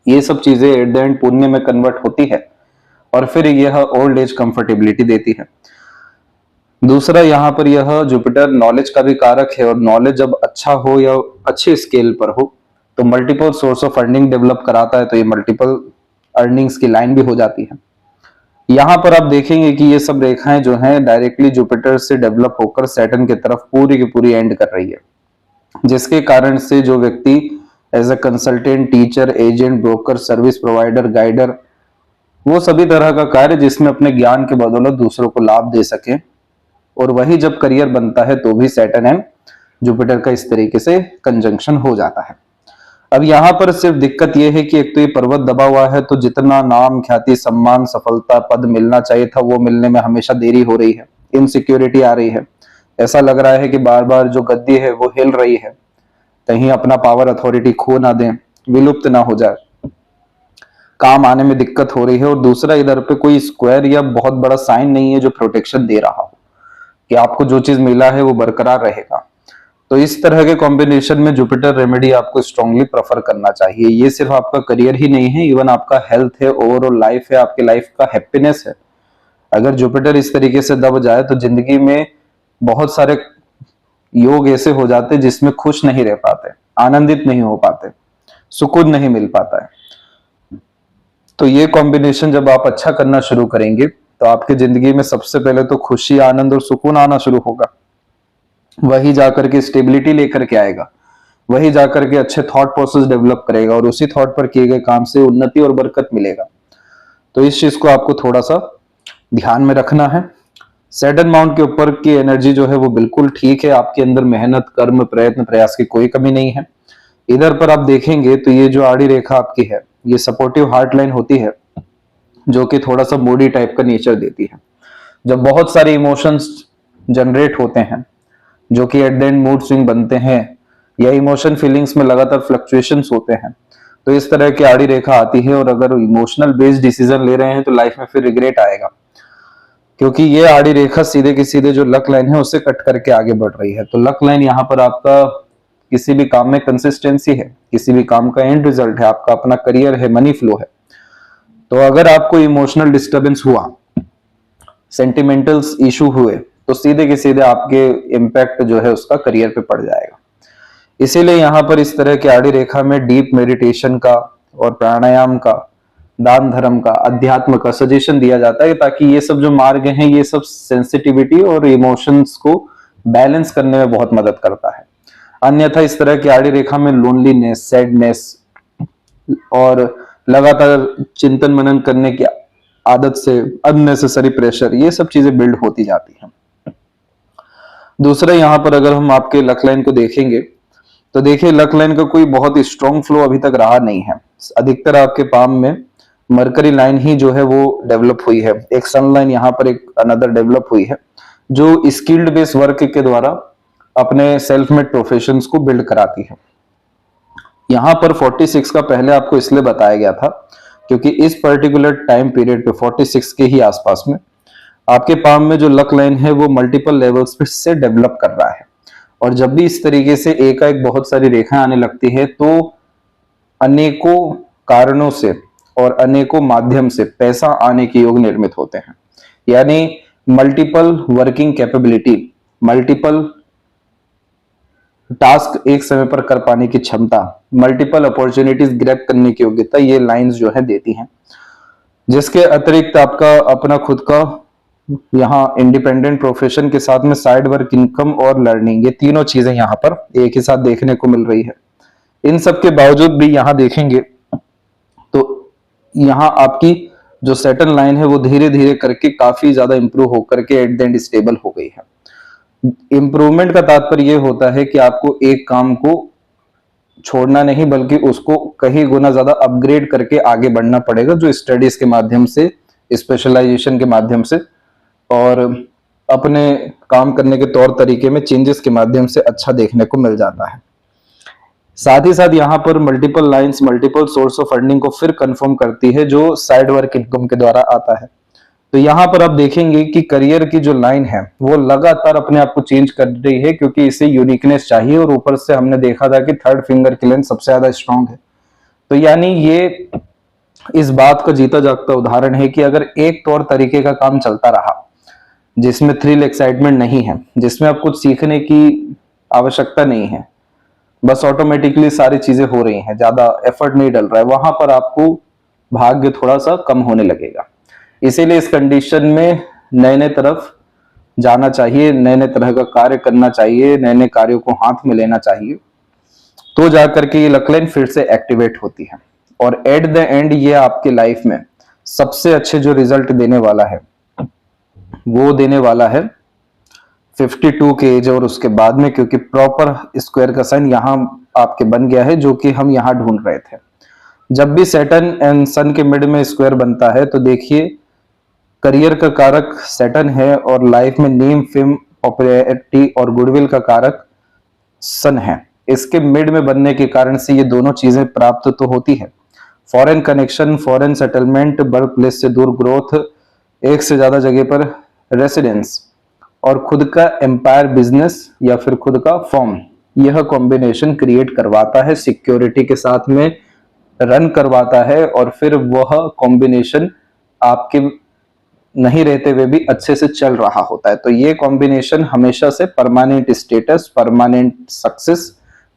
ये सब चीजें एट द एंड पुण्य में कन्वर्ट होती है और फिर यह ओल्ड एज कंफर्टेबिलिटी देती है। दूसरा, यहाँ पर यह जुपिटर नॉलेज का भी कारक है, और नॉलेज जब अच्छा हो या अच्छे स्केल पर हो तो multiple source of earning develop कराता है। तो ये मल्टीपल अर्निंग्स की लाइन भी हो जाती है। यहाँ पर आप देखेंगे कि ये सब रेखाएं जो हैं डायरेक्टली जुपिटर से डेवलप होकर सैटर्न की तरफ पूरी की पूरी एंड कर रही है। जिसके कारण से जो व्यक्ति as a consultant, teacher, agent, broker, service provider, guider, वो सभी तरह का कार्य जिसमें अपने ज्ञान के बदौलत दूसरों को लाभ दे सके, और वही जब करियर बनता है तो भी सैटर्न एंड जुपिटर का इस तरीके से कंजंक्शन हो जाता है। अब यहाँ पर सिर्फ दिक्कत यह है कि एक तो ये पर्वत दबा हुआ है, तो जितना नाम, ख्याति, सम्मान, सफलता, पद मिलना चाहिए था वो मिलने में हमेशा देरी हो रही है, इनसिक्योरिटी आ रही है। ऐसा लग रहा है कि बार बार जो गद्दी है वो हिल रही है, कहीं अपना पावर, अथॉरिटी खो ना दें, विलुप्त ना हो जाए, काम आने में दिक्कत हो रही है। और दूसरा, इधर पे कोई स्क्वायर या बहुत बड़ा साइन नहीं है जो प्रोटेक्शन दे रहा हो कि आपको जो चीज मिला है वो बरकरार रहेगा। तो इस तरह के कॉम्बिनेशन में जुपिटर रेमेडी आपको स्ट्रांगली प्रेफर करना चाहिए। ये सिर्फ आपका करियर ही नहीं है, इवन आपका हेल्थ है, ओवरऑल लाइफ है, आपके लाइफ का हैप्पीनेस है। अगर जुपिटर इस तरीके से दब जाए तो जिंदगी में बहुत सारे योग ऐसे हो जाते जिसमें खुश नहीं रह पाते, आनंदित नहीं हो पाते, सुकून नहीं मिल पाता है। तो ये कॉम्बिनेशन जब आप अच्छा करना शुरू करेंगे तो आपकी जिंदगी में सबसे पहले तो खुशी, आनंद और सुकून आना शुरू होगा। वही जाकर के स्टेबिलिटी लेकर के आएगा, वही जाकर के अच्छे थॉट प्रोसेस डेवलप करेगा, और उसी थॉट पर किए गए काम से उन्नति और बरकत मिलेगा। तो इस चीज को आपको थोड़ा सा ध्यान में रखना है। सैटर्न माउंट के ऊपर की एनर्जी जो है वो बिल्कुल ठीक है, आपके अंदर मेहनत, कर्म, प्रयत्न, प्रयास की कोई कमी नहीं है। इधर पर आप देखेंगे तो ये जो आड़ी रेखा आपकी है, ये सपोर्टिव हार्ट लाइन होती है, जो कि थोड़ा सा मूडी टाइप का नेचर देती है। जब बहुत सारे इमोशंस जनरेट होते हैं जो कि eight the and mood swing बनते हैं, या इमोशन फीलिंग्स में लगातार फ्लक्चुएशंस होते हैं, तो इस तरह की आड़ी रेखा आती है। और अगर इमोशनल बेस्ड डिसीजन ले रहे हैं तो लाइफ में फिर रिग्रेट आएगा, क्योंकि ये आड़ी रेखा सीधे के सीधे जो लक लाइन है उससे कट करके आगे बढ़ रही है। तो लक लाइन यहाँ पर आपका किसी भी काम में कंसिस्टेंसी है, किसी भी काम का एंड रिजल्ट है, आपका अपना करियर है, मनी फ्लो है। तो अगर आपको इमोशनल डिस्टर्बेंस हुआ, सेंटिमेंटल्स इशू हुए, तो सीधे के सीधे आपके इम्पैक्ट जो है उसका करियर पे पड़ जाएगा। इसीलिए यहाँ पर इस तरह की आड़ी रेखा में डीप मेडिटेशन का और प्राणायाम का, दान धर्म का, अध्यात्म का सजेशन दिया जाता है, ताकि ये सब जो मार्ग हैं ये सब सेंसिटिविटी और इमोशंस को बैलेंस करने में बहुत मदद करता है। अन्यथा इस तरह की आड़ी रेखा में लोनलीनेस, सैडनेस और लगातार चिंतन मनन करने की आदत से अननेसेसरी प्रेशर, ये सब चीजें बिल्ड होती जाती हैं। दूसरा, यहाँ पर अगर हम आपके लक लाइन को देखेंगे तो देखिए लक लाइन का कोई बहुत स्ट्रॉन्ग फ्लो अभी तक रहा नहीं है। अधिकतर आपके पाम में मरकरी लाइन ही जो है वो डेवलप हुई है, एक सन लाइन यहाँ पर एक अनदर डेवलप हुई है, जो स्किल्ड बेस्ड वर्क के द्वारा अपने सेल्फ मेड प्रोफेशंस को बिल्ड कराती है। यहाँ पर 46 का पहले आपको इसलिए बताया गया था क्योंकि इस पर्टिकुलर टाइम पीरियड पे 46 के ही आसपास में आपके पाम में जो लक लाइन है वो मल्टीपल लेवल्स पे से डेवलप कर रहा है। और जब भी इस तरीके से एकाएक बहुत सारी रेखाएं आने लगती है तो अनेकों कारणों से और अनेकों माध्यम से पैसा आने के योग निर्मित होते हैं। यानी multiple working capability, multiple task एक समय पर कर पाने की क्षमता, मल्टीपल अपॉर्चुनिटीज ग्रैब करने की योग्यता, ये लाइंस जो है देती हैं। जिसके अतिरिक्त आपका अपना खुद का यहाँ इंडिपेंडेंट प्रोफेशन के साथ में साइड वर्क इनकम और लर्निंग, ये तीनों चीजें यहाँ पर एक ही साथ देखने को मिल रही है। इन सब के बावजूद भी यहाँ देखेंगे तो यहाँ आपकी जो सैटर्न लाइन है वो धीरे धीरे करके काफी ज्यादा इंप्रूव होकर के एट द एंड स्टेबल हो गई है। इंप्रूवमेंट का तात्पर्य यह होता है कि आपको एक काम को छोड़ना नहीं बल्कि उसको कहीं गुना ज्यादा अपग्रेड करके आगे बढ़ना पड़ेगा, जो स्टडीज के माध्यम से, स्पेशलाइजेशन के माध्यम से और अपने काम करने के तौर तरीके में चेंजेस के माध्यम से अच्छा देखने को मिल जाता है। साथ ही साथ यहाँ पर multiple lines multiple source of earning को फिर कंफर्म करती है, जो साइड वर्क इनकम के द्वारा आता है। तो यहाँ पर आप देखेंगे कि करियर की जो लाइन है वो लगातार अपने आप को चेंज कर रही है, क्योंकि इसे यूनिकनेस चाहिए और ऊपर से हमने देखा था कि थर्ड फिंगर की लाइन सबसे ज्यादा स्ट्रांग है। तो यानी ये इस बात का जीता जागता उदाहरण है कि अगर एक तौर तरीके का काम चलता रहा जिसमें थ्रिल, एक्साइटमेंट नहीं है, जिसमें आप कुछ सीखने की आवश्यकता नहीं है, बस ऑटोमेटिकली सारी चीजें हो रही हैं, ज्यादा एफर्ट नहीं डल रहा है, वहां पर आपको भाग्य थोड़ा सा कम होने लगेगा। इसीलिए इस कंडीशन में नए नए तरफ जाना चाहिए, नए नए तरह का कार्य करना चाहिए, नए नए कार्यों को हाथ में लेना चाहिए, तो जाकर के ये लक लाइन फिर से एक्टिवेट होती है। और एट द एंड ये आपके लाइफ में सबसे अच्छे जो रिजल्ट देने वाला है वो देने वाला है 52 के एज और उसके बाद में, क्योंकि प्रॉपर स्क्वायर का साइन यहां आपके बन गया है, जो कि हम यहां ढूंढ रहे थे। जब भी सैटर्न एंड सन के मिड में स्क्वायर बनता है तो देखिए करियर का कारक सैटर्न है और लाइफ में नेम, फेम, पॉपुलैरिटी और गुडविल का कारक सन है। इसके मिड में बनने के कारण से ये दोनों चीजें प्राप्त तो होती है, foreign connection, foreign settlement, birth place से दूर ग्रोथ, एक से ज्यादा जगह पर रेसिडेंस और खुद का एम्पायर बिजनेस या फिर खुद का फॉर्म, यह कॉम्बिनेशन क्रिएट करवाता है, सिक्योरिटी के साथ में रन करवाता है और फिर वह कॉम्बिनेशन आपके नहीं रहते हुए भी अच्छे से चल रहा होता है। तो ये कॉम्बिनेशन हमेशा से permanent status, permanent success,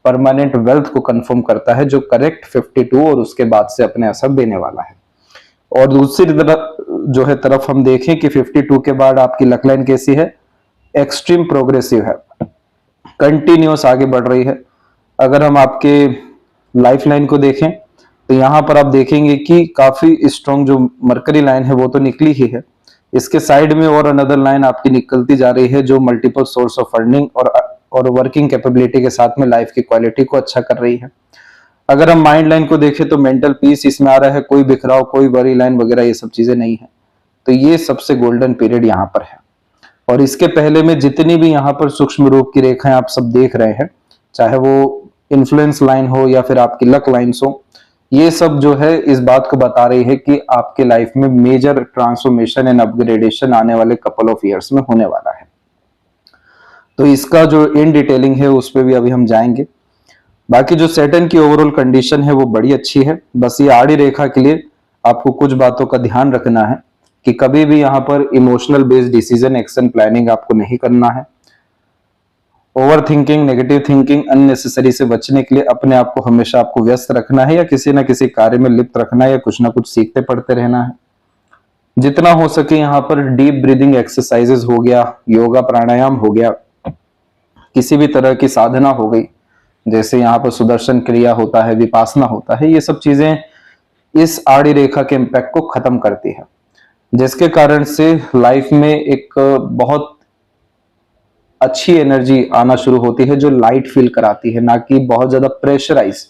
permanent wealth को कंफर्म करता है, जो करेक्ट 52 और उसके बाद से अपने असर देने वाला है। और दूसरी तरफ हम देखें कि 52 के बाद आपकी लक लाइन कैसी है, एक्सट्रीम प्रोग्रेसिव है, कंटिन्यूअस आगे बढ़ रही है। अगर हम आपके लाइफ लाइन को देखें तो यहां पर आप देखेंगे कि काफी स्ट्रॉन्ग जो मरकरी लाइन है वो तो निकली ही है, इसके साइड में और अनदर लाइन आपकी निकलती जा रही है जो मल्टीपल सोर्स ऑफ अर्निंग और वर्किंग कैपेबिलिटी के साथ में लाइफ की क्वालिटी को अच्छा कर रही है। अगर हम माइंड लाइन को देखें तो मेंटल पीस इसमें आ रहा है, कोई बिखराव, कोई वरी लाइन वगैरह ये सब चीजें नहीं है। तो ये सबसे गोल्डन पीरियड यहाँ पर है। और इसके पहले में जितनी भी यहाँ पर सूक्ष्म रूप की रेखाएं आप सब देख रहे हैं, चाहे वो इन्फ्लुएंस लाइन हो या फिर आपकी लक लाइन्स हो, ये सब जो है इस बात को बता रही है कि आपके लाइफ में मेजर ट्रांसफॉर्मेशन एंड अपग्रेडेशन आने वाले कपल ऑफ ईयर्स में होने वाला है। तो इसका जो इन डिटेलिंग है उस पर भी अभी हम जाएंगे। बाकी जो सैटर्न की ओवरऑल कंडीशन है वो बड़ी अच्छी है, बस ये आड़ी रेखा के लिए आपको कुछ बातों का ध्यान रखना है कि कभी भी यहाँ पर emotional based decision, action planning आपको नहीं करना है। Over thinking, negative thinking, unnecessary से बचने के लिए अपने आप को हमेशा आपको व्यस्त रखना है या किसी ना किसी कार्य में लिप्त रखना है या कुछ ना कुछ सीखते पढ़ते रहना है। जितना हो सके यहाँ पर डीप ब्रीदिंग एक्सरसाइजेस हो गया, योगा प्राणायाम हो गया, किसी भी तरह की साधना हो गई, जैसे यहाँ पर सुदर्शन क्रिया होता है, विपासना होता है, ये सब चीजें इस आड़ी रेखा के इम्पैक्ट को खत्म करती है, जिसके कारण से लाइफ में एक बहुत अच्छी एनर्जी आना शुरू होती है जो लाइट फील कराती है, ना कि बहुत ज्यादा प्रेशराइज,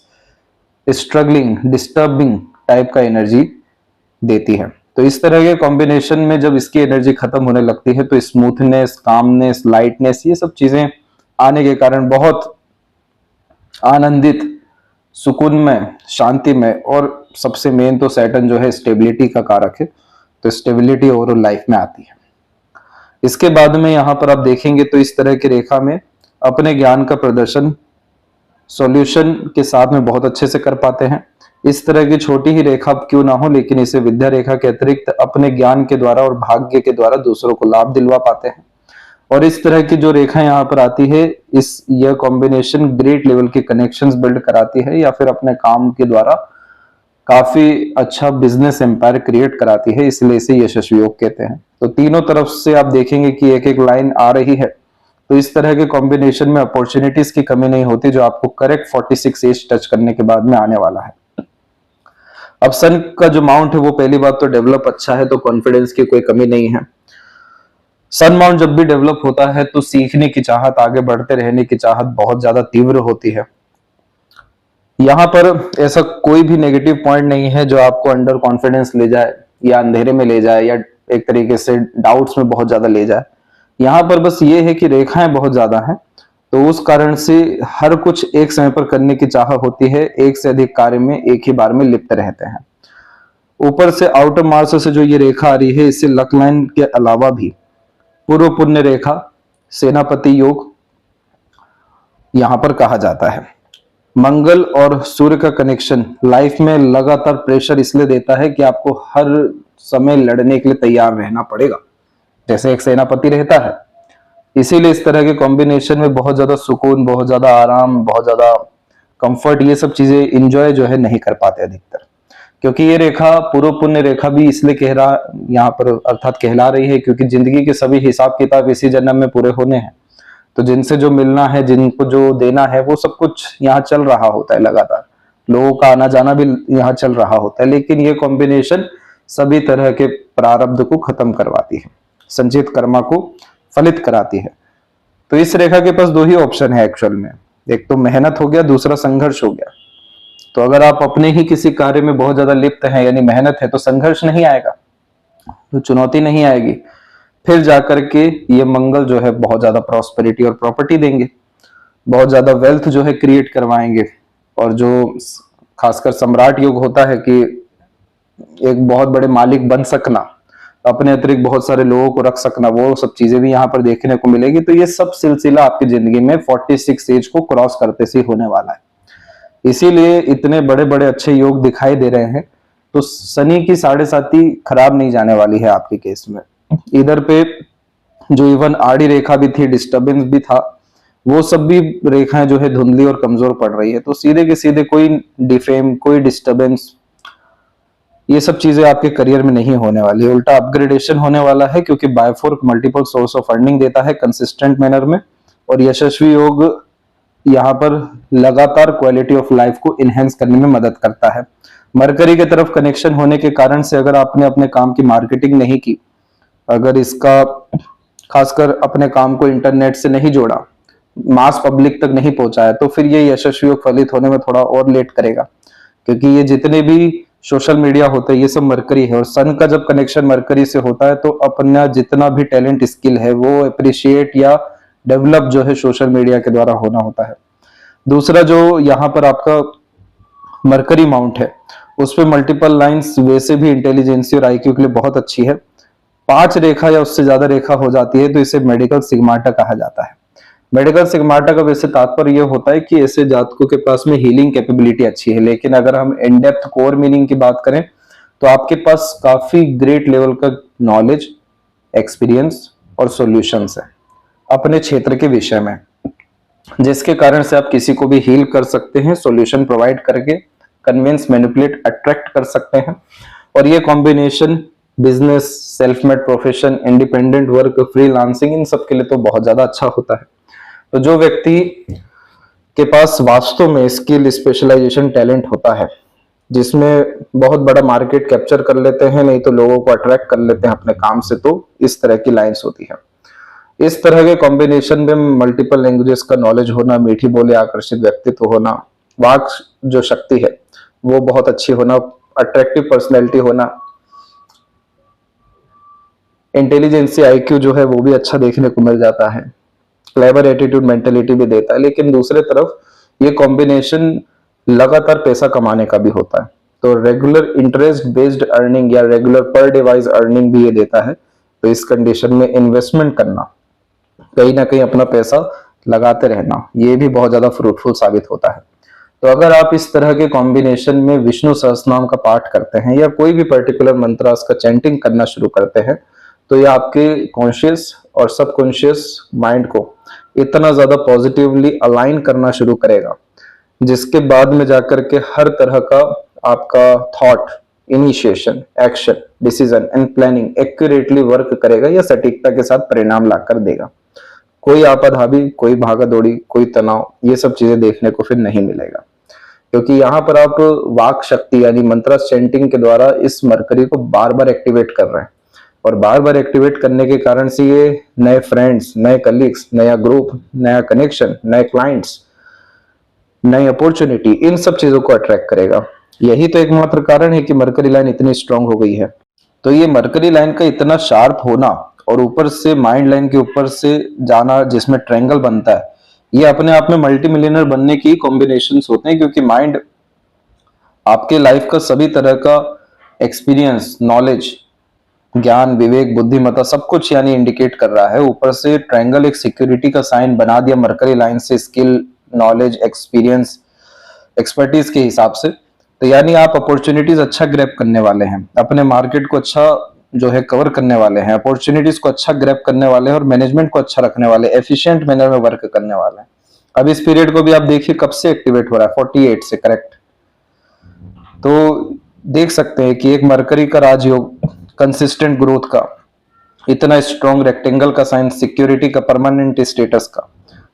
स्ट्रगलिंग, डिस्टर्बिंग टाइप का एनर्जी देती है। तो इस तरह के कॉम्बिनेशन में जब इसकी एनर्जी खत्म होने लगती है तो स्मूथनेस, कामनेस, लाइटनेस, ये सब चीजें आने के कारण बहुत आनंदित, सुकून में, शांति में, और सबसे मेन तो सैटर्न जो है स्टेबिलिटी का कारक है, तो स्टेबिलिटी ओवरऑल लाइफ में आती है। इसके बाद में यहां पर आप देखेंगे तो इस तरह की रेखा में अपने ज्ञान का प्रदर्शन सॉल्यूशन के साथ में बहुत अच्छे से कर पाते हैं। इस तरह की छोटी ही रेखा क्यों ना हो, लेकिन इसे विद्या रेखा के अतिरिक्त अपने ज्ञान के द्वारा और भाग्य के द्वारा दूसरों को लाभ दिलवा पाते हैं। और इस तरह की जो रेखा यहाँ पर आती है, यह कॉम्बिनेशन ग्रेट लेवल के कनेक्शंस बिल्ड कराती है या फिर अपने काम के द्वारा काफी अच्छा बिजनेस एम्पायर क्रिएट कराती है, इसलिए इसे यशस्वी योग कहते हैं। तो तीनों तरफ से आप देखेंगे कि एक एक लाइन आ रही है, तो इस तरह के कॉम्बिनेशन में अपॉर्चुनिटीज की कमी नहीं होती, जो आपको करेक्ट 46 एज टच करने के बाद में आने वाला है। अब सन का जो माउंट है वो पहली बात तो डेवलप अच्छा है, तो कॉन्फिडेंस की कोई कमी नहीं है। सन माउंट जब भी डेवलप होता है तो सीखने की चाहत, आगे बढ़ते रहने की चाहत बहुत ज्यादा तीव्र होती है। यहाँ पर ऐसा कोई भी नेगेटिव पॉइंट नहीं है जो आपको अंडर कॉन्फिडेंस ले जाए या अंधेरे में ले जाए या एक तरीके से डाउट्स में बहुत ज्यादा ले जाए। यहाँ पर बस ये है कि रेखाएं बहुत ज्यादा हैं, तो उस कारण से हर कुछ एक समय पर करने की चाह होती है, एक से अधिक कार्य में एक ही बार में लिप्त रहते हैं। ऊपर से आउटर मार्स से जो ये रेखा आ रही है, इससे लक लाइन के अलावा भी पूर्व पुण्य रेखा, सेनापति योग यहां पर कहा जाता है। मंगल और सूर्य का कनेक्शन लाइफ में लगातार प्रेशर इसलिए देता है कि आपको हर समय लड़ने के लिए तैयार रहना पड़ेगा, जैसे एक सेनापति रहता है। इसीलिए इस तरह के कॉम्बिनेशन में बहुत ज्यादा सुकून, बहुत ज्यादा आराम, बहुत ज्यादा कंफर्ट, ये सब चीजें इंजॉय जो है नहीं कर पाते अधिकतर। क्योंकि ये रेखा पूर्व पुण्य रेखा भी इसलिए कह रहा यहाँ पर अर्थात कहला रही है क्योंकि जिंदगी के सभी हिसाब किताब इसी जन्म में पूरे होने हैं। तो जिनसे जो मिलना है, जिनको जो देना है, वो सब कुछ यहाँ चल रहा होता है लगातार। लोगों का आना जाना भी यहाँ चल रहा होता है, लेकिन ये कॉम्बिनेशन सभी तरह के प्रारब्ध को खत्म करवाती है, संचित कर्मा को फलित कराती है। तो इस रेखा के पास दो ही ऑप्शन है एक्चुअल में, एक तो मेहनत हो गया, दूसरा संघर्ष हो गया। तो अगर आप अपने ही किसी कार्य में बहुत ज्यादा लिप्त हैं, यानी मेहनत है, तो संघर्ष नहीं आएगा, तो चुनौती नहीं आएगी। फिर जाकर के ये मंगल जो है बहुत ज्यादा प्रॉस्पेरिटी और प्रॉपर्टी देंगे, बहुत ज्यादा वेल्थ जो है क्रिएट करवाएंगे। और जो खासकर सम्राट योग होता है कि एक बहुत बड़े मालिक बन सकना, अपने अतिरिक्त बहुत सारे लोगों को रख सकना, वो सब चीजें भी यहाँ पर देखने को मिलेगी। तो ये सब सिलसिला आपकी जिंदगी में 46 एज को क्रॉस करते से होने वाला है। इसीलिए इतने बड़े बड़े अच्छे योग दिखाई दे रहे हैं। तो शनि की 7.5 खराब नहीं जाने वाली है आपके केस में। इधर पे जो इवन आड़ी रेखा भी थी, डिस्टर्बेंस भी था, वो सब भी रेखाएं जो है धुंधली और कमजोर पड़ रही है। तो सीधे के सीधे कोई डिफेम, कोई डिस्टर्बेंस, ये सब चीजें आपके करियर में नहीं होने वाली है। उल्टा अपग्रेडेशन होने वाला है, क्योंकि बायफोर्क मल्टीपल सोर्स ऑफ अर्निंग देता है कंसिस्टेंट मैनर में। और यशस्वी योग यहाँ पर लगातार क्वालिटी ऑफ लाइफ को इनहेंस करने में मदद करता है। मरकरी के तरफ कनेक्शन होने के कारण से अगर आपने अपने काम की मार्केटिंग नहीं की, अगर इसका खासकर अपने काम को इंटरनेट से नहीं जोड़ा, मास पब्लिक तक नहीं पहुंचाया, तो फिर ये यशस्वी योग फलित होने में थोड़ा और लेट करेगा। क्योंकि ये जितने भी सोशल मीडिया होता है, ये सब मरकरी है। और सन का जब कनेक्शन मरकरी से होता है, तो अपना जितना भी टैलेंट स्किल है वो अप्रिशिएट या डेवलप जो है सोशल मीडिया के द्वारा होना होता है। दूसरा जो यहाँ पर आपका मरकरी माउंट है, उस पर मल्टीपल लाइंस वैसे भी इंटेलिजेंसी और आईक्यू के लिए बहुत अच्छी है। 5 रेखा या उससे ज्यादा रेखा हो जाती है तो इसे मेडिकल सिग्माटा कहा जाता है। मेडिकल सिग्माटा का वैसे तात्पर्य यह होता है कि ऐसे जातकों के पास में हीलिंग कैपेबिलिटी अच्छी है। लेकिन अगर हम इन डेप्थ कोर मीनिंग की बात करें, तो आपके पास काफी ग्रेट लेवल का नॉलेज, एक्सपीरियंस और सॉल्यूशंस है अपने क्षेत्र के विषय में, जिसके कारण से आप किसी को भी हील कर सकते हैं, सॉल्यूशन प्रोवाइड करके, कन्विंस, मैनिपुलेट, अट्रैक्ट कर सकते हैं। और ये combination business, self made profession, independent work, freelancing, इन सब के लिए तो बहुत ज्यादा अच्छा होता है। तो जो व्यक्ति के पास वास्तव में स्किल, स्पेशलाइजेशन, टैलेंट होता है, जिसमें बहुत बड़ा मार्केट कैप्चर कर लेते हैं, नहीं तो लोगों को अट्रैक्ट कर लेते हैं अपने काम से, तो इस तरह की लाइंस होती है। इस तरह के कॉम्बिनेशन में मल्टीपल लैंग्वेजेस का नॉलेज होना, मीठी बोली, आकर्षित व्यक्तित्व होना, वाक जो शक्ति है वो बहुत अच्छी होना, अट्रैक्टिव पर्सनैलिटी होना, इंटेलिजेंसी, आईक्यू जो है वो भी अच्छा देखने को मिल जाता है, क्लेवर एटीट्यूड, मेंटेलिटी भी देता है। लेकिन दूसरे तरफ ये कॉम्बिनेशन लगातार पैसा कमाने का भी होता है। तो रेगुलर इंटरेस्ट बेस्ड अर्निंग या रेगुलर पर डिवाइस अर्निंग भी ये देता है। तो इस कंडीशन में इन्वेस्टमेंट करना, कहीं ना कहीं अपना पैसा लगाते रहना, ये भी बहुत ज्यादा फ्रूटफुल साबित होता है। तो अगर आप इस तरह के कॉम्बिनेशन में विष्णु सहस्त्रनाम का पाठ करते हैं या कोई भी पर्टिकुलर मंत्र का चैंटिंग करना शुरू करते हैं, तो ये आपके कॉन्शियस और सबकॉन्शियस माइंड को इतना ज्यादा पॉजिटिवली अलाइन करना शुरू करेगा, जिसके बाद में जाकर के हर तरह का आपका thought, initiation, action, decision and planning accurately work करेगा या सटीकता के साथ परिणाम लाकर देगा। कोई आपाधापी, कोई भागा दौड़ी, कोई तनाव, ये सब चीजें देखने को फिर नहीं मिलेगा। क्योंकि यहाँ पर आप वाक शक्ति यानी मंत्र चैंटिंग के द्वारा इस मरकरी को बार बार एक्टिवेट कर रहे हैं। और बार बार एक्टिवेट करने के कारण से ये नए फ्रेंड्स, नए कलीग्स, नया ग्रुप, नया कनेक्शन, नए क्लाइंट्स, नई अपॉर्चुनिटी, इन सब चीजों को अट्रैक्ट करेगा। यही तो एकमात्र कारण है कि मरकरी लाइन इतनी स्ट्रांग हो गई है। तो ये मरकरी लाइन का इतना शार्प होना और ऊपर से माइंड लाइन के ऊपर से जाना, जिसमें ट्रायंगल बनता है, ये अपने आप में मल्टी मिलियनर बनने की कॉम्बिनेशंस होते हैं। क्योंकि माइंड आपके लाइफ का सभी तरह का एक्सपीरियंस, नॉलेज, ज्ञान, विवेक, बुद्धिमत्ता, सब कुछ यानी इंडिकेट कर रहा है। ऊपर से ट्रायंगल एक सिक्योरिटी का साइन बना दिया मरकरी लाइन से, स्किल, नॉलेज, एक्सपीरियंस, एक्सपर्टीज के हिसाब से। तो यानी आप अपॉर्चुनिटीज अच्छा ग्रैब करने वाले हैं, अपने मार्केट को अच्छा जो है कवर करने वाले हैं, अपॉर्चुनिटीज को अच्छा ग्रैब करने वाले हैं और मैनेजमेंट को अच्छा रखने वाले, एफिशिएंट मैनर में वर्क करने वाले हैं। अब इस पीरियड को भी आप देखिए कब से एक्टिवेट हो रहा है, 48 से, करेक्ट। तो देख सकते हैं कि एक मरकरी का राजयोग कंसिस्टेंट ग्रोथ का, इतना स्ट्रॉन्ग रेक्टेंगल का साइन सिक्योरिटी का, परमानेंट स्टेटस का,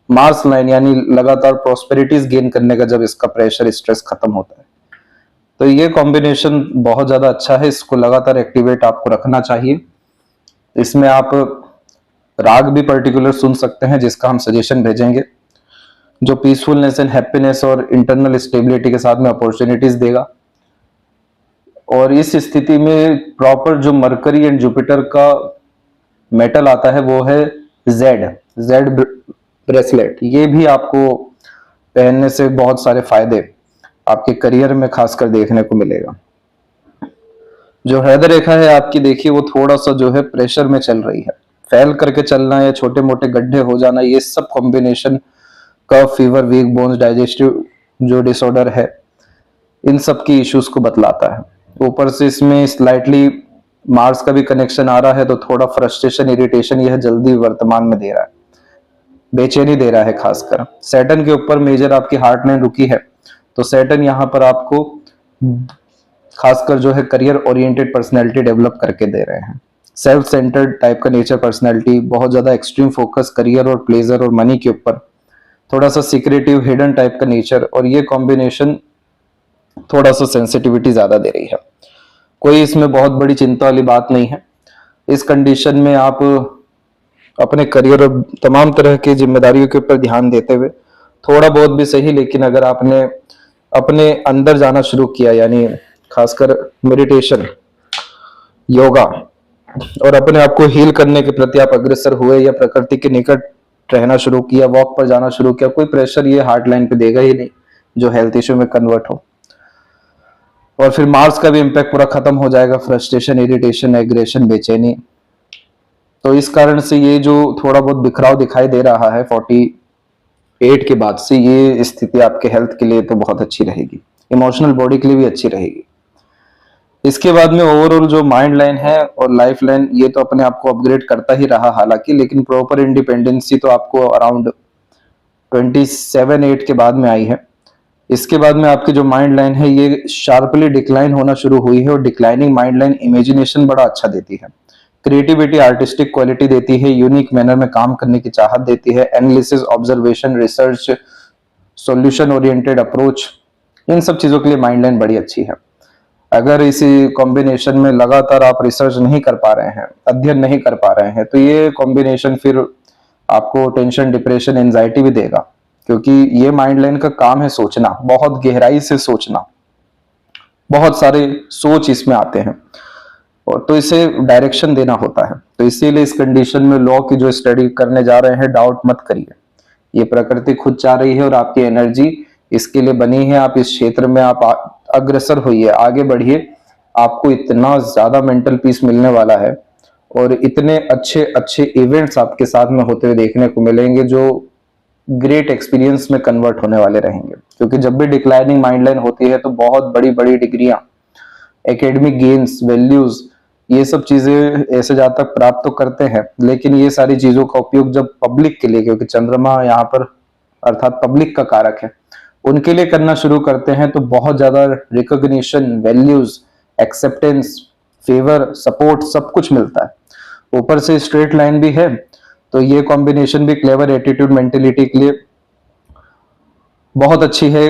मार्स लाइन यानी लगातार प्रॉस्पेरिटीज गेन करने का जब इसका प्रेशर स्ट्रेस खत्म होता है, तो ये कॉम्बिनेशन बहुत ज्यादा अच्छा है। इसको लगातार एक्टिवेट आपको रखना चाहिए। इसमें आप राग भी पर्टिकुलर सुन सकते हैं जिसका हम सजेशन भेजेंगे, जो पीसफुलनेस एंड हैप्पीनेस और इंटरनल स्टेबिलिटी के साथ में अपॉर्चुनिटीज देगा। और इस स्थिति में प्रॉपर जो मरकरी एंड जुपिटर का मेटल आता है वो है जेड ब्रेसलेट। ये भी आपको पहनने से बहुत सारे फायदे आपके करियर में खासकर देखने को मिलेगा। जो हृदय रेखा है आपकी, देखिए वो थोड़ा सा जो है प्रेशर में चल रही है। फैल करके चलना या छोटे मोटे गड्ढे हो जाना, ये सब कॉम्बिनेशन कफ, फीवर, वीक बोन्स, डाइजेस्टिव जो डिसऑर्डर है, इन सब की इश्यूज को बतलाता है। ऊपर से इसमें स्लाइटली मार्स का भी कनेक्शन आ रहा है, तो थोड़ा फ्रस्ट्रेशन, इरिटेशन यह जल्दी वर्तमान में दे रहा है, बेचैनी दे रहा है। खासकर सैटर्न के ऊपर मेजर आपकी हार्ट लाइन रुकी है, तो सैटर्न यहाँ पर आपको खासकर जो है करियर ओरिएंटेड पर्सनैलिटी डेवलप करके दे रहे हैं। सेल्फ सेंटर्ड टाइप का नेचर पर्सनैलिटी, बहुत ज्यादा एक्सट्रीम फोकस करियर और प्लेजर और मनी के ऊपर, थोड़ा सा सीक्रेटिव हिडन टाइप का नेचर, और ये कॉम्बिनेशन थोड़ा सा सेंसिटिविटी ज्यादा दे रही है। कोई इसमें बहुत बड़ी चिंता वाली बात नहीं है। इस कंडीशन में आप अपने करियर और तमाम तरह की जिम्मेदारियों के ऊपर ध्यान देते हुए, थोड़ा बहुत भी सही, लेकिन अगर आपने अपने अंदर जाना शुरू किया, यानी खासकर मेडिटेशन, योगा और अपने आप को हील करने के प्रति आप अग्रसर हुए, या प्रकृति के निकट रहना शुरू किया, वॉक पर जाना शुरू किया, कोई प्रेशर ये हार्ट लाइन पे देगा ही नहीं जो हेल्थ इश्यू में कन्वर्ट हो। और फिर मार्स का भी इम्पैक्ट पूरा खत्म हो जाएगा, फ्रस्ट्रेशन, इरिटेशन, एग्रेशन, बेचैनी। तो इस कारण से ये जो थोड़ा बहुत बिखराव दिखाई दे रहा है 48 के बाद से, ये स्थिति आपके हेल्थ के लिए तो बहुत अच्छी रहेगी, इमोशनल बॉडी के लिए भी अच्छी रहेगी। इसके बाद में ओवरऑल जो माइंड लाइन है और लाइफ लाइन, ये तो अपने आप को अपग्रेड करता ही रहा हालांकि, लेकिन प्रॉपर इंडिपेंडेंसी तो आपको अराउंड 27-8 के बाद में आई है। इसके बाद में आपकी जो माइंड लाइन है ये शार्पली डिक्लाइन होना शुरू हुई है, और डिक्लाइनिंग माइंड लाइन इमेजिनेशन बड़ा अच्छा देती है, क्रिएटिविटी, आर्टिस्टिक क्वालिटी देती है, यूनिक मैनर में काम करने की चाहत देती है, analysis, observation, research, solution oriented approach, इन सब चीजों के लिए माइंड लाइन बड़ी अच्छी है। अगर इसी कॉम्बिनेशन में लगातार आप रिसर्च नहीं कर पा रहे हैं, अध्ययन नहीं कर पा रहे हैं, तो ये कॉम्बिनेशन फिर आपको टेंशन, डिप्रेशन, एंजाइटी भी देगा, क्योंकि ये माइंड लाइन का काम है सोचना, बहुत गहराई से सोचना, बहुत सारे सोच इसमें आते हैं, और तो इसे डायरेक्शन देना होता है। तो इसीलिए इस कंडीशन में लॉ की जो स्टडी करने जा रहे हैं, डाउट मत करिए, ये प्रकृति खुद चाह रही है और आपकी एनर्जी इसके लिए बनी है। आप इस क्षेत्र में आप अग्रसर होइए, आगे बढ़िए, आपको इतना ज्यादा मेंटल पीस मिलने वाला है, और इतने अच्छे अच्छे इवेंट्स आपके साथ में होते हुए देखने को मिलेंगे जो ग्रेट एक्सपीरियंस में कन्वर्ट होने वाले रहेंगे। क्योंकि जब भी डिक्लाइनिंग माइंड लाइन होती है तो बहुत बड़ी बड़ी डिग्रियां, एकेडमिक गेन्स, वैल्यूज, ये सब चीजें ऐसे जहां तक प्राप्त तो करते हैं, लेकिन ये सारी चीजों का उपयोग जब पब्लिक के लिए, क्योंकि चंद्रमा यहाँ पर अर्थात पब्लिक का कारक है, उनके लिए करना शुरू करते हैं, तो बहुत ज्यादा recognition, values, acceptance, favour, support सब कुछ मिलता है। ऊपर से स्ट्रेट लाइन भी है, तो ये कॉम्बिनेशन भी क्लेवर एटीट्यूड, मेंटेलिटी के लिए बहुत अच्छी है,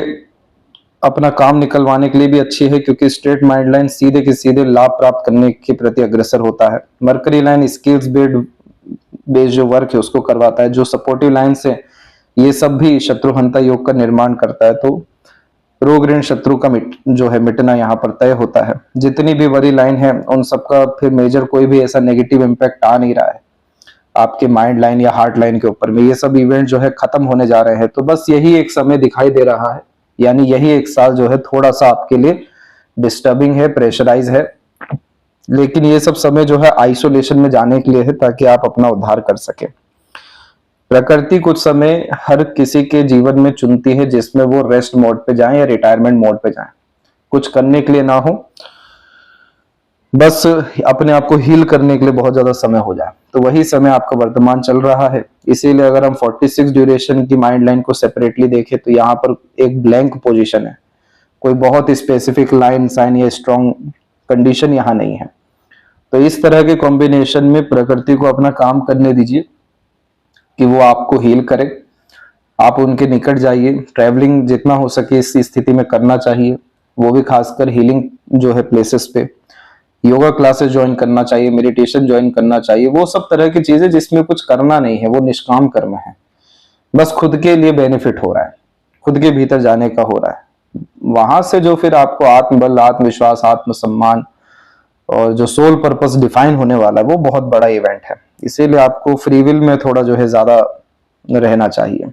अपना काम निकलवाने के लिए भी अच्छी है, क्योंकि स्ट्रेट माइंड लाइन सीधे के सीधे लाभ प्राप्त करने के प्रति अग्रसर होता है। मरकरी लाइन स्किल्स बेस्ड जो वर्क है उसको करवाता है। जो सपोर्टिव लाइन से ये सब भी शत्रुहंता योग का निर्माण करता है, तो रोग ऋण शत्रु का जो है मिटना यहाँ पर तय होता है। जितनी भी बड़ी लाइन है उन सबका फिर मेजर कोई भी ऐसा नेगेटिव इम्पैक्ट आ नहीं रहा है आपके माइंड लाइन या हार्ट लाइन के ऊपर में। ये सब इवेंट जो है खत्म होने जा रहे हैं, तो बस यही एक समय दिखाई दे रहा है, यानी यही एक साल जो है थोड़ा सा आपके लिए डिस्टर्बिंग है, प्रेशराइज है, लेकिन ये सब समय जो है आइसोलेशन में जाने के लिए है, ताकि आप अपना उद्धार कर सके। प्रकृति कुछ समय हर किसी के जीवन में चुनती है जिसमें वो रेस्ट मोड पे जाएं या रिटायरमेंट मोड पे जाएं, कुछ करने के लिए ना हो, बस अपने आप को हील करने के लिए बहुत ज्यादा समय हो जाए, तो वही समय आपका वर्तमान चल रहा है। इसीलिए अगर हम 46 ड्यूरेशन की माइंड लाइन को सेपरेटली देखें तो यहाँ पर एक ब्लैंक पोजीशन है, कोई बहुत स्पेसिफिक लाइन साइन या स्ट्रॉन्ग कंडीशन यहाँ नहीं है। तो इस तरह के कॉम्बिनेशन में प्रकृति को अपना काम करने दीजिए कि वो आपको हील करे। आप उनके निकट जाइए, ट्रैवलिंग जितना हो सके इस स्थिति में करना चाहिए, वो भी खासकर हीलिंग जो है प्लेसेस पे। योगा क्लासेस ज्वाइन करना चाहिए, मेडिटेशन ज्वाइन करना चाहिए, वो सब तरह की चीजें जिसमें कुछ करना नहीं है, वो निष्काम कर्म है, बस खुद के लिए बेनिफिट हो रहा है, खुद के भीतर जाने का हो रहा है। वहां से जो फिर आपको आत्मबल, आत्मविश्वास, आत्मसम्मान और जो सोल पर्पस डिफाइन होने वाला है, वो बहुत बड़ा इवेंट है। इसीलिए आपको फ्री विल में थोड़ा जो है ज्यादा रहना चाहिए।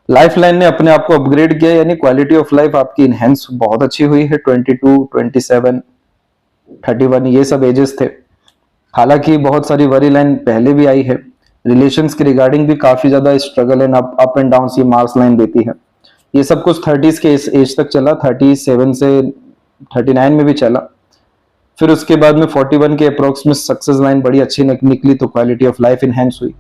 लाइफ लाइन ने अपने आप को अपग्रेड किया, यानी क्वालिटी ऑफ लाइफ आपकी इनहेंस बहुत अच्छी हुई है। 22, 27, 31 ये सब एजेस थे। हालांकि बहुत सारी वरी लाइन पहले भी आई है। रिलेशंस के रिगार्डिंग भी काफी ज्यादा struggle and up and down ये मार्स लाइन देती है। ये सब कुछ 30s के एज तक चला, 37 से 39 में भी चला। फिर उसके बाद में 41 के अप्रोक्स में सक्सेस लाइन बड़ी अच्छी निकली, तो क्वालिटी ऑफ लाइफ इनहेंस हुई।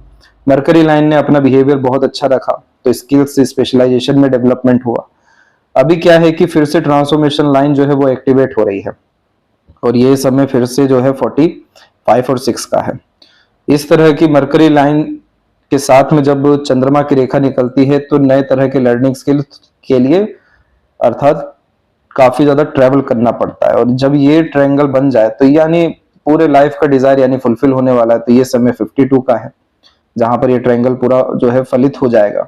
मरकरी लाइन ने अपना बिहेवियर बहुत अच्छा रखा, तो स्किल्स से स्पेशलाइजेशन में डेवलपमेंट हुआ। अभी क्या है कि फिर से ट्रांसफॉर्मेशन लाइन जो है वो एक्टिवेट हो रही है, और ये समय फिर से जो है 45 और 6 का है। इस तरह की मरकरी लाइन के साथ में जब चंद्रमा की रेखा निकलती है, तो नए तरह के लर्निंग स्किल के लिए अर्थात काफी ज्यादा ट्रेवल करना पड़ता है। और जब ये ट्रायंगल बन जाए तो यानी पूरे लाइफ का डिजायर यानी फुलफिल होने वाला है। तो ये समय 52 का है, जहां पर ये ट्रायंगल पूरा जो है फलित हो जाएगा,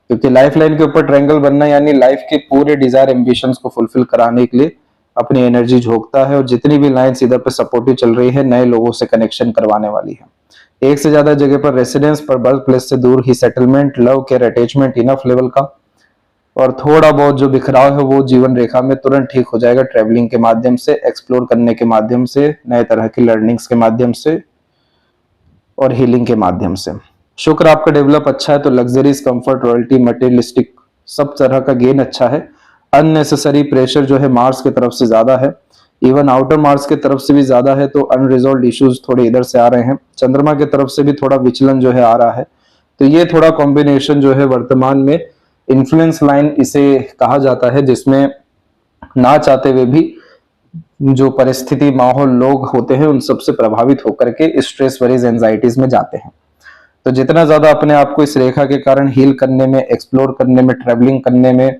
क्योंकि लाइफ लाइन के ऊपर ट्रायंगल बनना यानी लाइफ के पूरे डिजायर एम्बिशंस को फुलफिल कराने के लिए अपनी एनर्जी झोंकता है। और जितनी भी लाइन्स इधर पे सपोर्टिव चल रही है, नए लोगों से कनेक्शन करवाने वाली है। एक से ज्यादा जगह पर रेसिडेंस पर, बर्थ प्लेस से दूर ही settlement, love care attachment enough level का, और थोड़ा बहुत जो बिखराव है वो जीवन रेखा में तुरंत ठीक हो जाएगा, ट्रेवलिंग के माध्यम से, एक्सप्लोर करने के माध्यम से, नए तरह की लर्निंग्स के माध्यम से और हीलिंग के माध्यम से। शुक्र आपका डेवलप अच्छा है, तो लग्जरीज, कंफर्ट, रॉयल्टी, मटेरियलिस्टिक सब तरह का गेन अच्छा है। अननेसेसरी प्रेशर जो है मार्स की तरफ से ज्यादा है, इवन आउटर मार्स की तरफ से भी ज्यादा है, तो अनरिजॉल्व इश्यूज थोड़े इधर से आ रहे हैं। चंद्रमा की तरफ से भी थोड़ा विचलन जो है आ रहा है। तो ये थोड़ा कॉम्बिनेशन जो है वर्तमान में इन्फ्लुएंस लाइन इसे कहा जाता है, जिसमें ना चाहते हुए भी जो परिस्थिति, माहौल, लोग होते हैं उन सबसे प्रभावित होकर के स्ट्रेस, वरीज, एंजाइटीज में जाते हैं। तो जितना ज्यादा अपने आप को इस रेखा के कारण हील करने में, एक्सप्लोर करने में, ट्रेवलिंग करने में,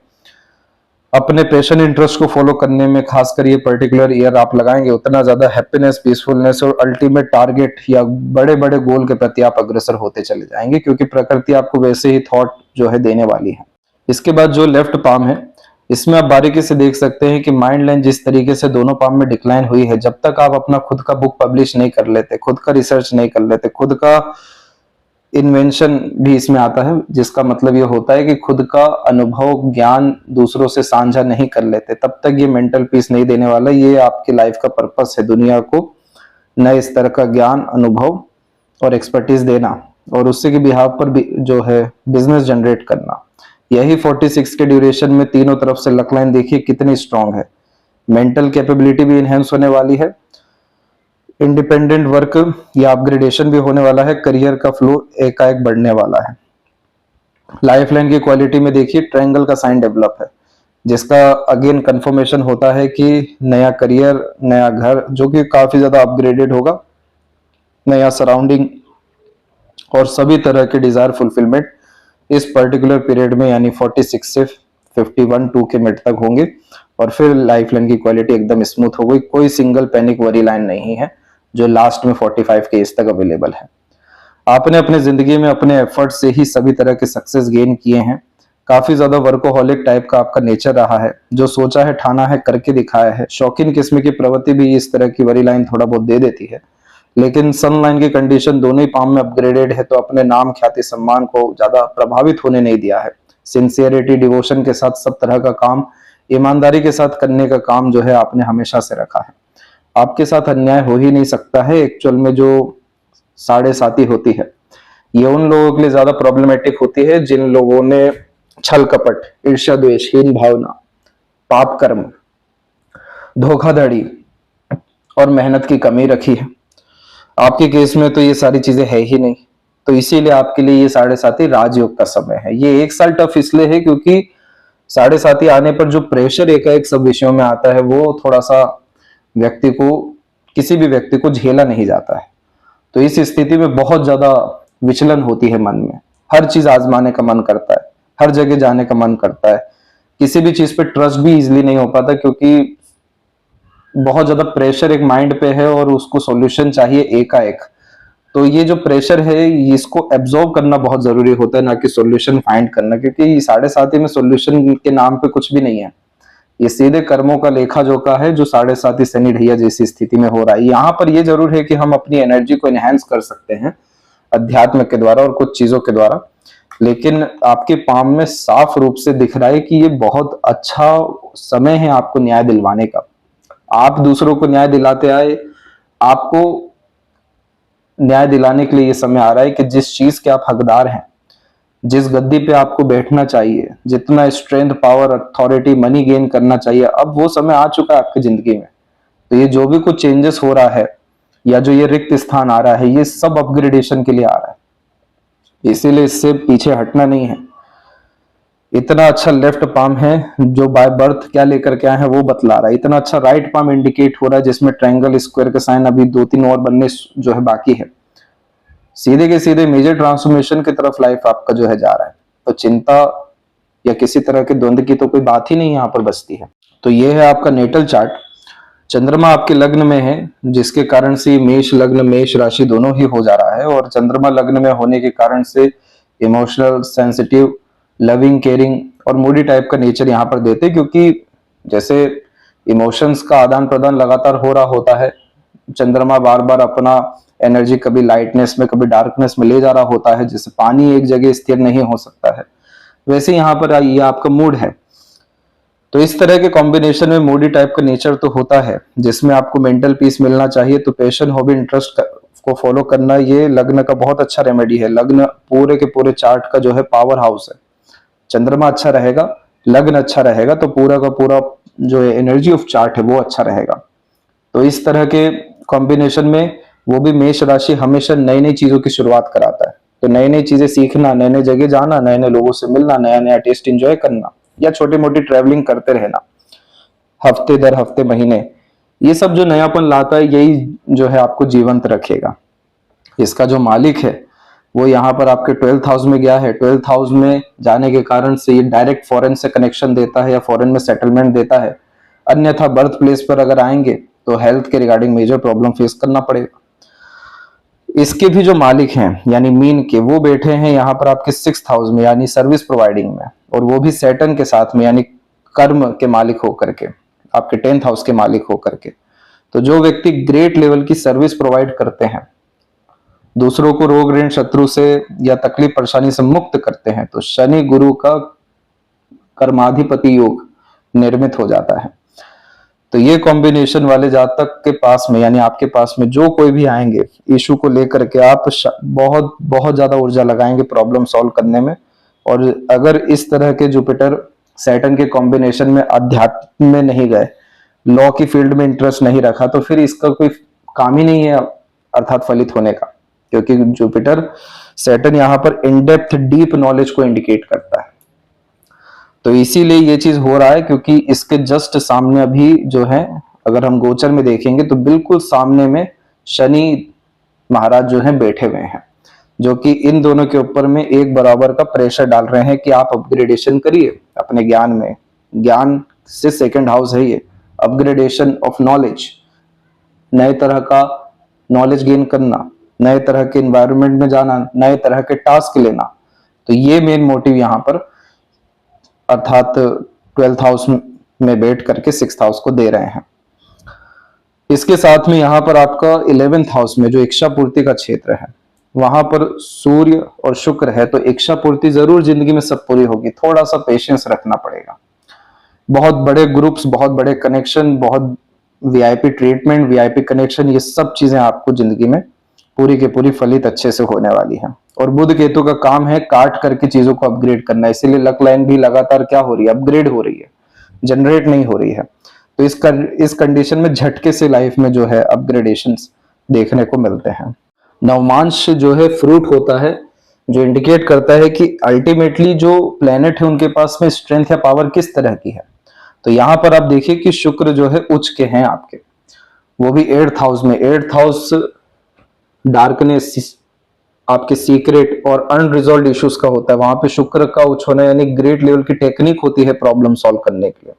अपने पैशन इंटरेस्ट को फॉलो करने में खासकर ये पर्टिकुलर ईयर आप लगाएंगे, उतना ज्यादा हैप्पीनेस, पीसफुलनेस और अल्टीमेट टारगेट या बड़े बड़े गोल के प्रति आप अग्रसर होते चले जाएंगे, क्योंकि प्रकृति आपको वैसे ही थॉट जो है देने वाली है। इसके बाद जो लेफ्ट पाम है, इसमें आप बारीकी से देख सकते हैं कि माइंड लाइन जिस तरीके से दोनों पाम में डिक्लाइन हुई है, जब तक आप अपना खुद का बुक पब्लिश नहीं कर लेते, खुद का रिसर्च नहीं कर लेते, खुद का इन्वेंशन भी इसमें आता है, जिसका मतलब ये होता है कि खुद का अनुभव, ज्ञान दूसरों से साझा नहीं कर लेते, तब तक ये मेंटल पीस नहीं देने वाला। ये आपकी लाइफ का पर्पस है, दुनिया को नए स्तर का ज्ञान, अनुभव और एक्सपर्टीज देना, और उससे के बिहाव पर भी जो है बिजनेस जनरेट करना। यही 46 के ड्यूरेशन में तीनों तरफ से लक लाइन देखिए कितनी स्ट्रांग है। मेंटल कैपेबिलिटी भी इनहेंस होने वाली है, इंडिपेंडेंट वर्क या अपग्रेडेशन भी होने वाला है, करियर का फ्लो एकाएक बढ़ने वाला है। लाइफ लाइन की क्वालिटी में देखिए ट्रायंगल का साइन डेवलप है, जिसका अगेन कंफर्मेशन होता है कि नया करियर, नया घर जो कि काफी ज्यादा अपग्रेडेड होगा, नया सराउंडिंग और सभी तरह के डिजायर फुलफिलमेंट इस पर्टिकुलर पीरियड में यानी 46 से 51-2 के मिड तक होंगे। और फिर लाइफ लाइन की क्वालिटी एकदम स्मूथ हो गई, कोई सिंगल पैनिक वरी लाइन नहीं है जो लास्ट में 45 के एज तक अवेलेबल है। आपने अपने जिंदगी में अपने एफर्ट से ही सभी तरह के सक्सेस गेन किए हैं। काफी ज्यादा वर्कोहॉलिक टाइप का आपका नेचर रहा है, जो सोचा है ठाना है करके दिखाया है। शौकीन किस्म की प्रवृत्ति भी इस तरह की वरी लाइन थोड़ा बहुत दे देती है, लेकिन सन लाइन की कंडीशन दोनों ही पाम में अपग्रेडेड है, तो अपने नाम, ख्याति, सम्मान को ज्यादा प्रभावित होने नहीं दिया है। सिंसियरिटी, डिवोशन के साथ सब तरह का काम, ईमानदारी के साथ करने का काम जो है आपने हमेशा से रखा है। आपके साथ अन्याय हो ही नहीं सकता है। एक्चुअल में जो साढ़े साती होती है, ये उन लोगों के लिए ज्यादा प्रॉब्लमेटिक होती है जिन लोगों ने छल कपट, ईर्ष्या, द्वेष, हीन भावना, पाप कर्म, धोखाधड़ी और मेहनत की कमी रखी है। आपके केस में तो ये सारी चीजें है ही नहीं, तो इसीलिए आपके लिए ये साढ़े साती राजयोग का समय है। ये एक साल टफ इसलिए है क्योंकि साढ़े साथी आने पर जो प्रेशर एकाएक सब विषयों में आता है वो थोड़ा सा व्यक्ति को, किसी भी व्यक्ति को झेला नहीं जाता है। तो इस स्थिति में बहुत ज्यादा विचलन होती है मन में, हर चीज आजमाने का मन करता है, हर जगह जाने का मन करता है, किसी भी चीज पे ट्रस्ट भी इजिली नहीं हो पाता क्योंकि बहुत ज्यादा प्रेशर एक माइंड पे है और उसको सॉल्यूशन चाहिए एकाएक। तो ये जो प्रेशर है इसको एब्जॉर्ब करना बहुत जरूरी होता है, ना कि सॉल्यूशन फाइंड करना, क्योंकि साढ़े साथी में सॉल्यूशन के नाम पे कुछ भी नहीं है। ये सीधे कर्मों का लेखा जोखा है जो साढ़े साथी शनि ढैया जैसी स्थिति में हो रहा है। यहाँ पर ये जरूर है कि हम अपनी एनर्जी को एनहेंस कर सकते हैं अध्यात्म के द्वारा और कुछ चीजों के द्वारा, लेकिन आपके पाम में साफ रूप से दिख रहा है कि ये बहुत अच्छा समय है आपको न्याय दिलवाने का। आप दूसरों को न्याय दिलाते आए, आपको न्याय दिलाने के लिए ये समय आ रहा है कि जिस चीज के आप हकदार हैं, जिस गद्दी पे आपको बैठना चाहिए, जितना strength, power, authority, money gain करना चाहिए, अब वो समय आ चुका है आपकी जिंदगी में। तो ये जो भी कुछ चेंजेस हो रहा है या जो ये रिक्त स्थान आ रहा है, ये सब अपग्रेडेशन के लिए आ रहा है, इसीलिए इससे पीछे हटना नहीं है। इतना अच्छा लेफ्ट पाम है जो बाय बर्थ क्या लेकर के आए हैं वो बतला रहा है, इतना अच्छा राइट पाम इंडिकेट हो रहा है जिसमें ट्रायंगल, स्क्वायर का साइन अभी 2-3 और बनने जो है बाकी है। सीधे के सीधे मेजर ट्रांसफॉर्मेशन की तरफ लाइफ आपका जो है जा रहा है। तो चिंता या किसी तरह के द्वंद की तो कोई बात ही नहीं यहाँ पर बचती है। तो ये है आपका नेटल चार्ट। चंद्रमा आपके लग्न में है जिसके कारण से मेष लग्न, मेष राशि दोनों ही हो जा रहा है, और चंद्रमा लग्न में होने के कारण से इमोशनल, सेंसिटिव, लविंग, केयरिंग और मूडी टाइप का नेचर यहाँ पर देते, क्योंकि जैसे इमोशंस का आदान प्रदान लगातार हो रहा होता है, चंद्रमा बार बार अपना एनर्जी कभी लाइटनेस में कभी डार्कनेस में ले जा रहा होता है, जैसे पानी एक जगह स्थिर नहीं हो सकता है, वैसे यहाँ पर ये आपका मूड है। तो इस तरह के कॉम्बिनेशन में मूडी टाइप का नेचर तो होता है जिसमें आपको मेंटल पीस मिलना चाहिए। तो पैशन, हॉबी, इंटरेस्ट को फॉलो करना ये लग्न का बहुत अच्छा रेमेडी है। लग्न पूरे के पूरे चार्ट का जो है पावर हाउस है। चंद्रमा अच्छा रहेगा, लग्न अच्छा रहेगा, तो पूरा का पूरा जो है एनर्जी ऑफ चार्ट है वो अच्छा रहेगा। तो इस तरह के कॉम्बिनेशन में वो भी मेष राशि हमेशा नई नई चीजों की शुरुआत कराता है। तो नई नई चीजें सीखना, नए नए जगह जाना, नए नए लोगों से मिलना, नया नया टेस्ट एंजॉय करना, या छोटी मोटी ट्रैवलिंग करते रहना हफ्ते दर हफ्ते, महीने, ये सब जो नयापन लाता है यही जो है आपको जीवंत रखेगा। इसका जो मालिक है वो यहाँ पर आपके 12th हाउस में गया है। 12th हाउस में जाने के कारण से ये डायरेक्ट फॉरेन से कनेक्शन देता है या फॉरेन में सेटलमेंट देता है। अन्यथा बर्थ प्लेस पर अगर आएंगे तो हेल्थ के रिगार्डिंग मेजर प्रॉब्लम फेस करना पड़ेगा। इसके भी जो मालिक हैं यानी मीन के, वो बैठे हैं यहाँ पर आपके 6th हाउस में यानी सर्विस प्रोवाइडिंग में, और वो भी सैटर्न के साथ में यानी कर्म के मालिक होकर के, आपके 10th हाउस के मालिक होकर के। तो जो व्यक्ति ग्रेट लेवल की सर्विस प्रोवाइड करते हैं, दूसरों को रोग, ऋण, शत्रु से या तकलीफ परेशानी से मुक्त करते हैं, तो शनि गुरु का कर्माधिपति योग निर्मित हो जाता है। तो ये कॉम्बिनेशन वाले जातक के पास में यानी आपके पास में जो कोई भी आएंगे, इशू को लेकर के आप बहुत बहुत ज्यादा ऊर्जा लगाएंगे प्रॉब्लम सॉल्व करने में। और अगर इस तरह के जुपिटर सैटर्न के कॉम्बिनेशन में अध्यात्म में नहीं गए, लॉ की फील्ड में इंटरेस्ट नहीं रखा, तो फिर इसका कोई काम ही नहीं है अर्थात फलित होने का, क्योंकि जुपिटर सैटर्न यहाँ पर इनडेप्थ डीप नॉलेज को इंडिकेट करता है। तो इसीलिए ये चीज हो रहा है, क्योंकि इसके जस्ट सामने अभी जो है अगर हम गोचर में देखेंगे तो बिल्कुल सामने में शनि महाराज जो है बैठे हुए हैं, जो कि इन दोनों के ऊपर में एक बराबर का प्रेशर डाल रहे हैं कि आप अपग्रेडेशन करिए अपने ज्ञान में। ज्ञान से 2nd हाउस है ये, अपग्रेडेशन ऑफ नॉलेज, नए तरह का नॉलेज गेन करना, नए तरह के एनवायरनमेंट में जाना, नए तरह के टास्क लेना। तो ये मेन मोटिव यहाँ पर अर्थात 12th हाउस में बैठ करके 6th हाउस को दे रहे हैं। इसके साथ में यहाँ पर आपका 11th हाउस में जो इच्छा पूर्ति का क्षेत्र है, वहां पर सूर्य और शुक्र है। तो इच्छा पूर्ति जरूर जिंदगी में सब पूरी होगी, थोड़ा सा पेशेंस रखना पड़ेगा। बहुत बड़े ग्रुप्स, बहुत बड़े कनेक्शन, बहुत वीआईपी ट्रीटमेंट, वीआईपी कनेक्शन, ये सब चीजें आपको जिंदगी में पूरी की पूरी फलित अच्छे से होने वाली है। और बुध केतु का काम है काट करके चीजों को अपग्रेड करना, इसीलिए लक लाइन भी लगातार क्या हो रही है, अपग्रेड हो रही है, जनरेट नहीं हो रही है। तो इस कंडीशन में झटके से लाइफ में जो है अपग्रेडेशंस देखने को मिलते हैं। नवमांश जो है फ्रूट होता है जो इंडिकेट करता है कि अल्टीमेटली जो प्लेनेट है उनके पास में स्ट्रेंथ या पावर किस तरह की है। तो यहां पर आप देखिए कि शुक्र जो है उच्च के हैं आपके, वो भी 8th हाउस में। 8th हाउस डार्कनेस, आपके सीक्रेट और अनरिजॉल्व इश्यूज का होता है। वहां पे शुक्र का उच्च होना यानी ग्रेट लेवल की टेक्निक होती है प्रॉब्लम सॉल्व करने के लिए।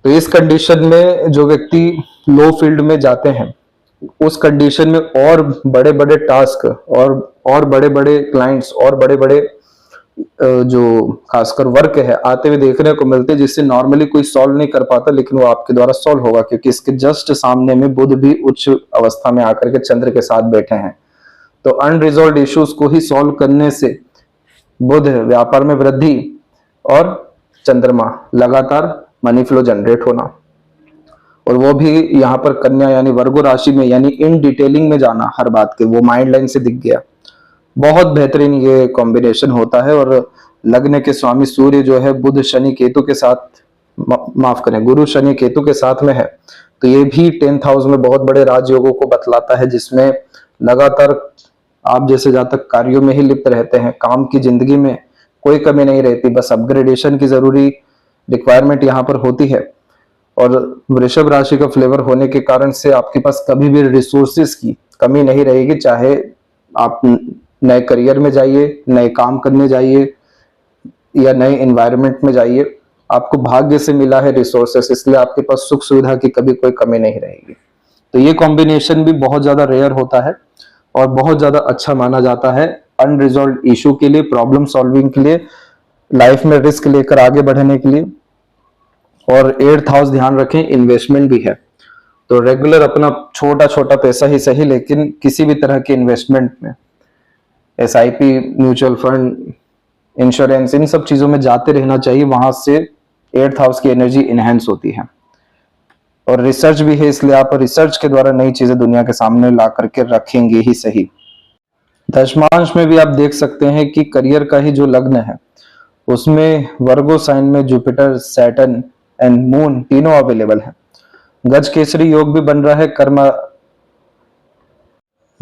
तो इस कंडीशन में जो व्यक्ति लो फील्ड में जाते हैं, उस कंडीशन में और बड़े बड़े टास्क और बड़े बड़े क्लाइंट्स और बड़े बड़े जो खासकर वर्क है आते हुए देखने को मिलते हैं, जिससे नॉर्मली कोई सॉल्व नहीं कर पाता, लेकिन वो आपके द्वारा सॉल्व होगा, क्योंकि इसके जस्ट सामने में बुध भी उच्च अवस्था में आकर के चंद्र के साथ बैठे हैं। तो अनरिजॉल्व इश्यूज को ही सॉल्व करने से बुध व्यापार में वृद्धि और चंद्रमा लगातार मनी फ्लो जनरेट होना, और वो भी यहाँ पर कन्या यानी वर्गो राशि में, यानी इन डिटेलिंग में जाना हर बात के, वो माइंड लाइन से दिख गया। बहुत बेहतरीन ये कॉम्बिनेशन होता है। और लग्न के स्वामी सूर्य जो है बुध शनि केतु के साथ, माफ करें, गुरु शनि केतु के साथ में है, तो ये भी 10th हाउस में बहुत बड़े राजयोगों को बतलाता है, जिसमें लगातार आप जैसे जातक कार्यों में ही लिप्त रहते हैं, काम की जिंदगी में कोई कमी नहीं रहती, बस अपग्रेडेशन की जरूरी रिक्वायरमेंट यहाँ पर होती है। और वृषभ राशि का फ्लेवर होने के कारण से आपके पास कभी भी रिसोर्सेस की कमी नहीं रहेगी, चाहे आप नए करियर में जाइए, नए काम करने जाइए या नए एनवायरनमेंट में जाइए, आपको भाग्य से मिला है रिसोर्सेस, इसलिए आपके पास सुख सुविधा की कभी कोई कमी नहीं रहेगी। तो ये कॉम्बिनेशन भी बहुत ज्यादा रेयर होता है और बहुत ज्यादा अच्छा माना जाता है अनरिजॉल्व इशू के लिए, प्रॉब्लम सॉल्विंग के लिए, लाइफ में रिस्क लेकर आगे बढ़ने के लिए। और 8th हाउस ध्यान रखें इन्वेस्टमेंट भी है, तो रेगुलर अपना छोटा छोटा पैसा ही सही, लेकिन किसी भी तरह के इन्वेस्टमेंट में SIP, म्यूचुअल फंड, इंश्योरेंस, इन सब चीजों में जाते रहना चाहिए। वहां से 8th हाउस की एनर्जी इनहेंस होती है। और रिसर्च भी है, इसलिए आप रिसर्च के द्वारा नई चीजें दुनिया के सामने ला करके रखेंगे ही सही। दशमांश में भी आप देख सकते हैं कि करियर का ही जो लग्न है उसमें वर्गो साइन में जुपिटर, सैटर्न एंड मून तीनों अवेलेबल है। गज केसरी योग भी बन रहा है,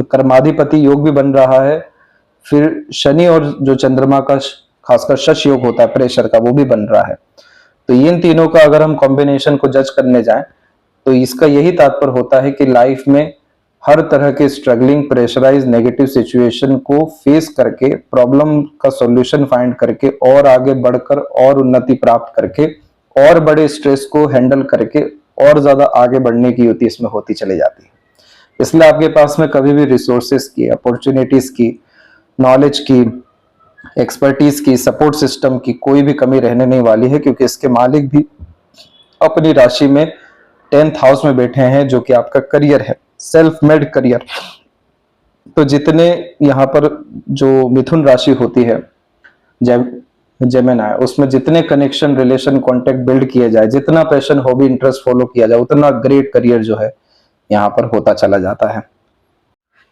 कर्माधिपति योग भी बन रहा है, फिर शनि और जो चंद्रमा का खासकर शश योग होता है प्रेशर का, वो भी बन रहा है। तो इन तीनों का अगर हम कॉम्बिनेशन को जज करने जाएं तो इसका यही तात्पर्य होता है कि लाइफ में हर तरह के स्ट्रगलिंग, प्रेशराइज, नेगेटिव सिचुएशन को फेस करके, प्रॉब्लम का सॉल्यूशन फाइंड करके और आगे बढ़कर और उन्नति प्राप्त करके और बड़े स्ट्रेस को हैंडल करके और ज्यादा आगे बढ़ने की युक्ति इसमें होती चली जाती है। इसलिए आपके पास में कभी भी रिसोर्सेस की, अपॉर्चुनिटीज की, नॉलेज की, एक्सपर्टीज की, सपोर्ट सिस्टम की कोई भी कमी रहने नहीं वाली है, क्योंकि इसके मालिक भी अपनी राशि में 10th हाउस में बैठे हैं, जो कि आपका करियर है, सेल्फ मेड करियर। तो जितने यहाँ पर जो मिथुन राशि होती है, जेमिनी, उसमें जितने कनेक्शन, रिलेशन, कांटेक्ट बिल्ड किया जाए, जितना पैशन, हॉबी, इंटरेस्ट फॉलो किया जाए, उतना ग्रेट करियर जो है यहाँ पर होता चला जाता है।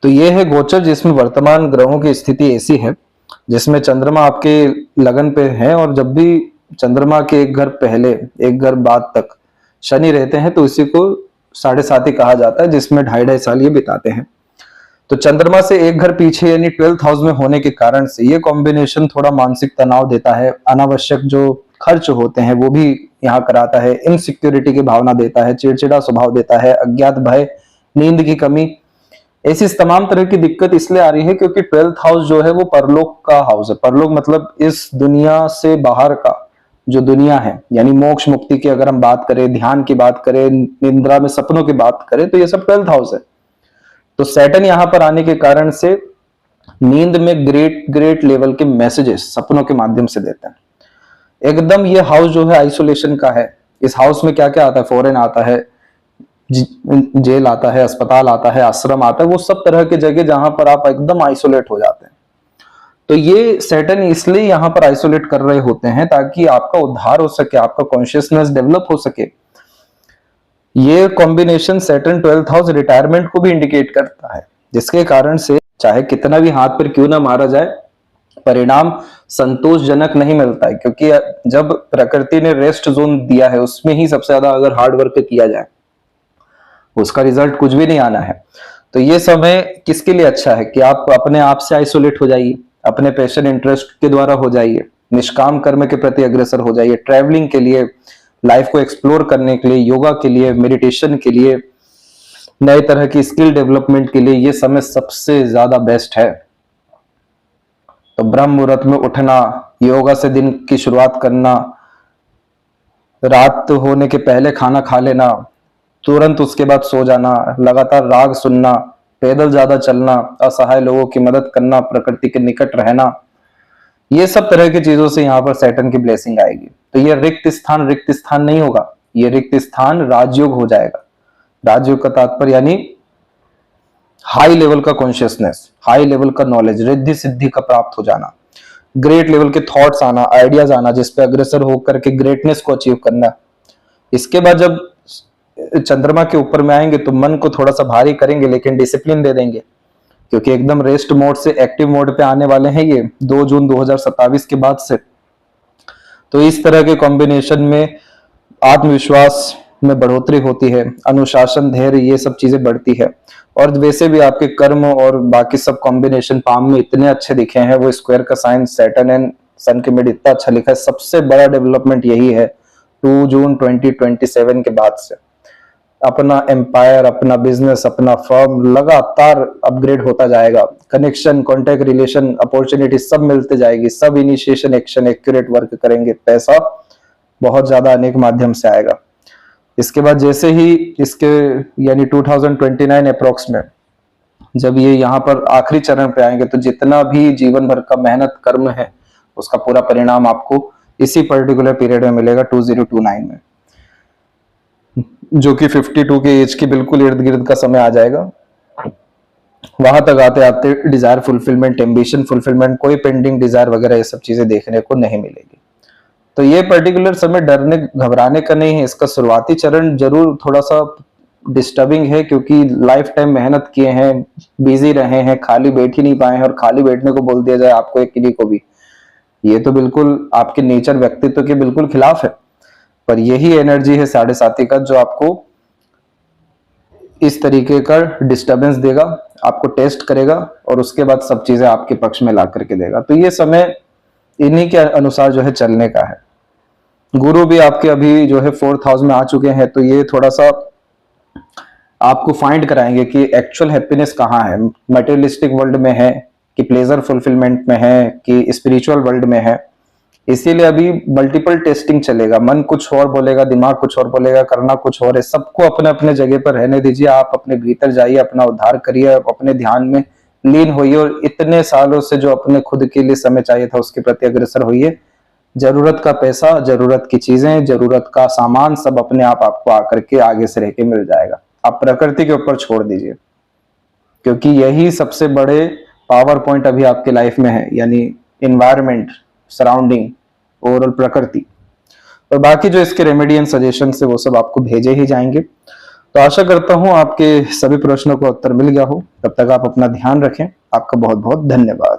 तो ये है गोचर, जिसमें वर्तमान ग्रहों की स्थिति ऐसी है, जिसमें चंद्रमा आपके लगन पे है, और जब भी चंद्रमा के एक घर पहले एक घर बाद तक शनि रहते हैं तो इसी को 7.5 कहा जाता है, जिसमें 2.5 साल ये बिताते हैं। तो चंद्रमा से एक घर पीछे यानी 12th हाउस में होने के कारण से ये कॉम्बिनेशन थोड़ा मानसिक तनाव देता है, अनावश्यक जो खर्च होते हैं वो भी यहाँ कराता है, इनसिक्योरिटी की भावना देता है, चिड़चिड़ा स्वभाव देता है, अज्ञात भय, नींद की कमी, ऐसी तमाम तरह की दिक्कत इसलिए आ रही है क्योंकि 12th हाउस जो है वो परलोक का हाउस है। परलोक मतलब इस दुनिया से बाहर का जो दुनिया है, यानी मोक्ष मुक्ति की अगर हम बात करें, ध्यान की बात करें, निद्रा में सपनों की बात करें, तो ये सब 12th हाउस है। तो सैटर्न यहां पर आने के कारण से नींद में ग्रेट लेवल के मैसेजेस सपनों के माध्यम से देते हैं। एकदम ये हाउस जो है आइसोलेशन का है। इस हाउस में क्या क्या आता है, फॉरेन आता है, जेल आता है, अस्पताल आता है, आश्रम आता है, वो सब तरह के जगह जहां पर आप एकदम आइसोलेट हो जाते हैं। तो ये सैटर्न इसलिए यहां पर आइसोलेट कर रहे होते हैं ताकि आपका उद्धार हो सके, आपका कॉन्शियसनेस डेवलप हो सके। ये combination Saturn 12th house retirement को भी इंडिकेट करता है, जिसके कारण से चाहे कितना भी हाथ पर क्यों ना मारा जाए, परिणाम संतोषजनक नहीं मिलता है, क्योंकि जब प्रकृति ने रेस्ट जोन दिया है उसमें ही सबसे ज्यादा अगर हार्ड वर्क किया जाए उसका रिजल्ट कुछ भी नहीं आना है। तो ये समय किसके लिए अच्छा है कि आप अपने आप से आइसोलेट हो जाइए, अपने पैशन इंटरेस्ट के द्वारा हो जाइए, निष्काम कर्म के प्रति अग्रसर हो जाइए, ट्रैवलिंग के लिए, लाइफ को एक्सप्लोर करने के लिए, योगा के लिए, मेडिटेशन के लिए, नए तरह की स्किल डेवलपमेंट के लिए ये समय सबसे ज्यादा बेस्ट है। तो ब्रह्म मुहूर्त में उठना, योगा से दिन की शुरुआत करना, रात होने के पहले खाना खा लेना, तुरंत उसके बाद सो जाना, लगातार राग सुनना, पैदल ज्यादा चलना, असहाय लोगों की मदद करना, प्रकृति के निकट रहना, ये सब तरह की चीजों से यहाँ पर सैटर्न की ब्लेसिंग आएगी। तो ये रिक्त स्थान नहीं होगा, ये रिक्त स्थान राजयोग हो जाएगा। राजयोग का तात्पर्य यानी हाई लेवल का कॉन्शियसनेस, हाई लेवल का नॉलेज, रिद्धि सिद्धि का प्राप्त हो जाना, ग्रेट लेवल के थॉट्स आना, आइडियाज आना, जिसपे अग्रसर होकर के ग्रेटनेस को अचीव करना। इसके बाद जब चंद्रमा के ऊपर में आएंगे तो मन को थोड़ा सा भारी करेंगे लेकिन डिसिप्लिन दे देंगे, क्योंकि एकदम रेस्ट मोड से एक्टिव मोड पे आने वाले हैं ये 2 जून 2027 के बाद से। तो इस तरह के कॉम्बिनेशन में आत्मविश्वास में बढ़ोतरी होती है, अनुशासन, धैर्य, ये सब चीजें बढ़ती है। और वैसे भी आपके कर्म और बाकी सब कॉम्बिनेशन पाम में इतने अच्छे दिखे हैं, वो स्क्वायर का साइन सैटर्न एंड सन के मिड इतना अच्छा लिखा है। सबसे बड़ा डेवलपमेंट यही है 2 जून 2027 के बाद से। अपना एम्पायर, अपना बिजनेस, अपना फर्म लगातार अपग्रेड होता जाएगा। कनेक्शन, कॉन्टेक्ट, रिलेशन, अपॉर्चुनिटी सब मिलते जाएगी। सब इनिशिएशन एक्शन एक्यूरेट वर्क करेंगे। पैसा बहुत ज्यादा अनेक माध्यम से आएगा। इसके बाद जैसे ही इसके यानी 2029 अप्रोक्स में जब ये यहाँ पर आखिरी चरण पे आएंगे तो जितना भी जीवन भर का मेहनत कर्म है उसका पूरा परिणाम आपको इसी पर्टिकुलर पीरियड में मिलेगा 2029 में, जो कि 52 के एज के बिल्कुल इर्द गिर्द का समय आ जाएगा। वहां तक आते आते डिजायर फुलफिलमेंट, एम्बिशन फुलफिलमेंट, कोई पेंडिंग डिजायर वगैरह ये सब चीजें देखने को नहीं मिलेगी। तो ये पर्टिकुलर समय डरने घबराने का नहीं है। इसका शुरुआती चरण जरूर थोड़ा सा डिस्टर्बिंग है, क्योंकि लाइफ टाइम मेहनत किए हैं, बिजी रहे हैं, खाली बैठ ही नहीं पाए हैं, और खाली बैठने को बोल दिया जाए आपको एक किसी को भी, ये तो बिल्कुल आपके नेचर, व्यक्तित्व के बिल्कुल खिलाफ है। पर यही एनर्जी है 7.5 का जो आपको इस तरीके का डिस्टरबेंस देगा, आपको टेस्ट करेगा और उसके बाद सब चीजें आपके पक्ष में ला करके देगा। तो ये समय इन्हीं के अनुसार जो है चलने का है। गुरु भी आपके अभी जो है 4th हाउस में आ चुके हैं, तो ये थोड़ा सा आपको फाइंड कराएंगे कि एक्चुअल हैप्पीनेस कहाँ है, मटेरियलिस्टिक वर्ल्ड में है कि प्लेजर फुलफिलमेंट में है कि स्पिरिचुअल वर्ल्ड में है। इसीलिए अभी मल्टीपल टेस्टिंग चलेगा। मन कुछ और बोलेगा, दिमाग कुछ और बोलेगा, करना कुछ और है। सबको अपने अपने जगह पर रहने दीजिए। आप अपने भीतर जाइए, अपना उद्धार करिए, अपने ध्यान में लीन होइए और इतने सालों से जो अपने खुद के लिए समय चाहिए था उसके प्रति अग्रसर होइए। जरूरत का पैसा, जरूरत की चीजें, जरूरत का सामान सब अपने आप आपको आकर के आगे से रह के मिल जाएगा। आप प्रकृति के ऊपर छोड़ दीजिए, क्योंकि यही सबसे बड़े पावर पॉइंट अभी आपके लाइफ में है, यानी इन्वायरमेंट, सराउंडिंग, ओवरऑल प्रकृति। और बाकी जो इसके रेमेडी एंड सजेशन है वो सब आपको भेजे ही जाएंगे। तो आशा करता हूं आपके सभी प्रश्नों का उत्तर मिल गया हो। तब तक आप अपना ध्यान रखें। आपका बहुत बहुत धन्यवाद।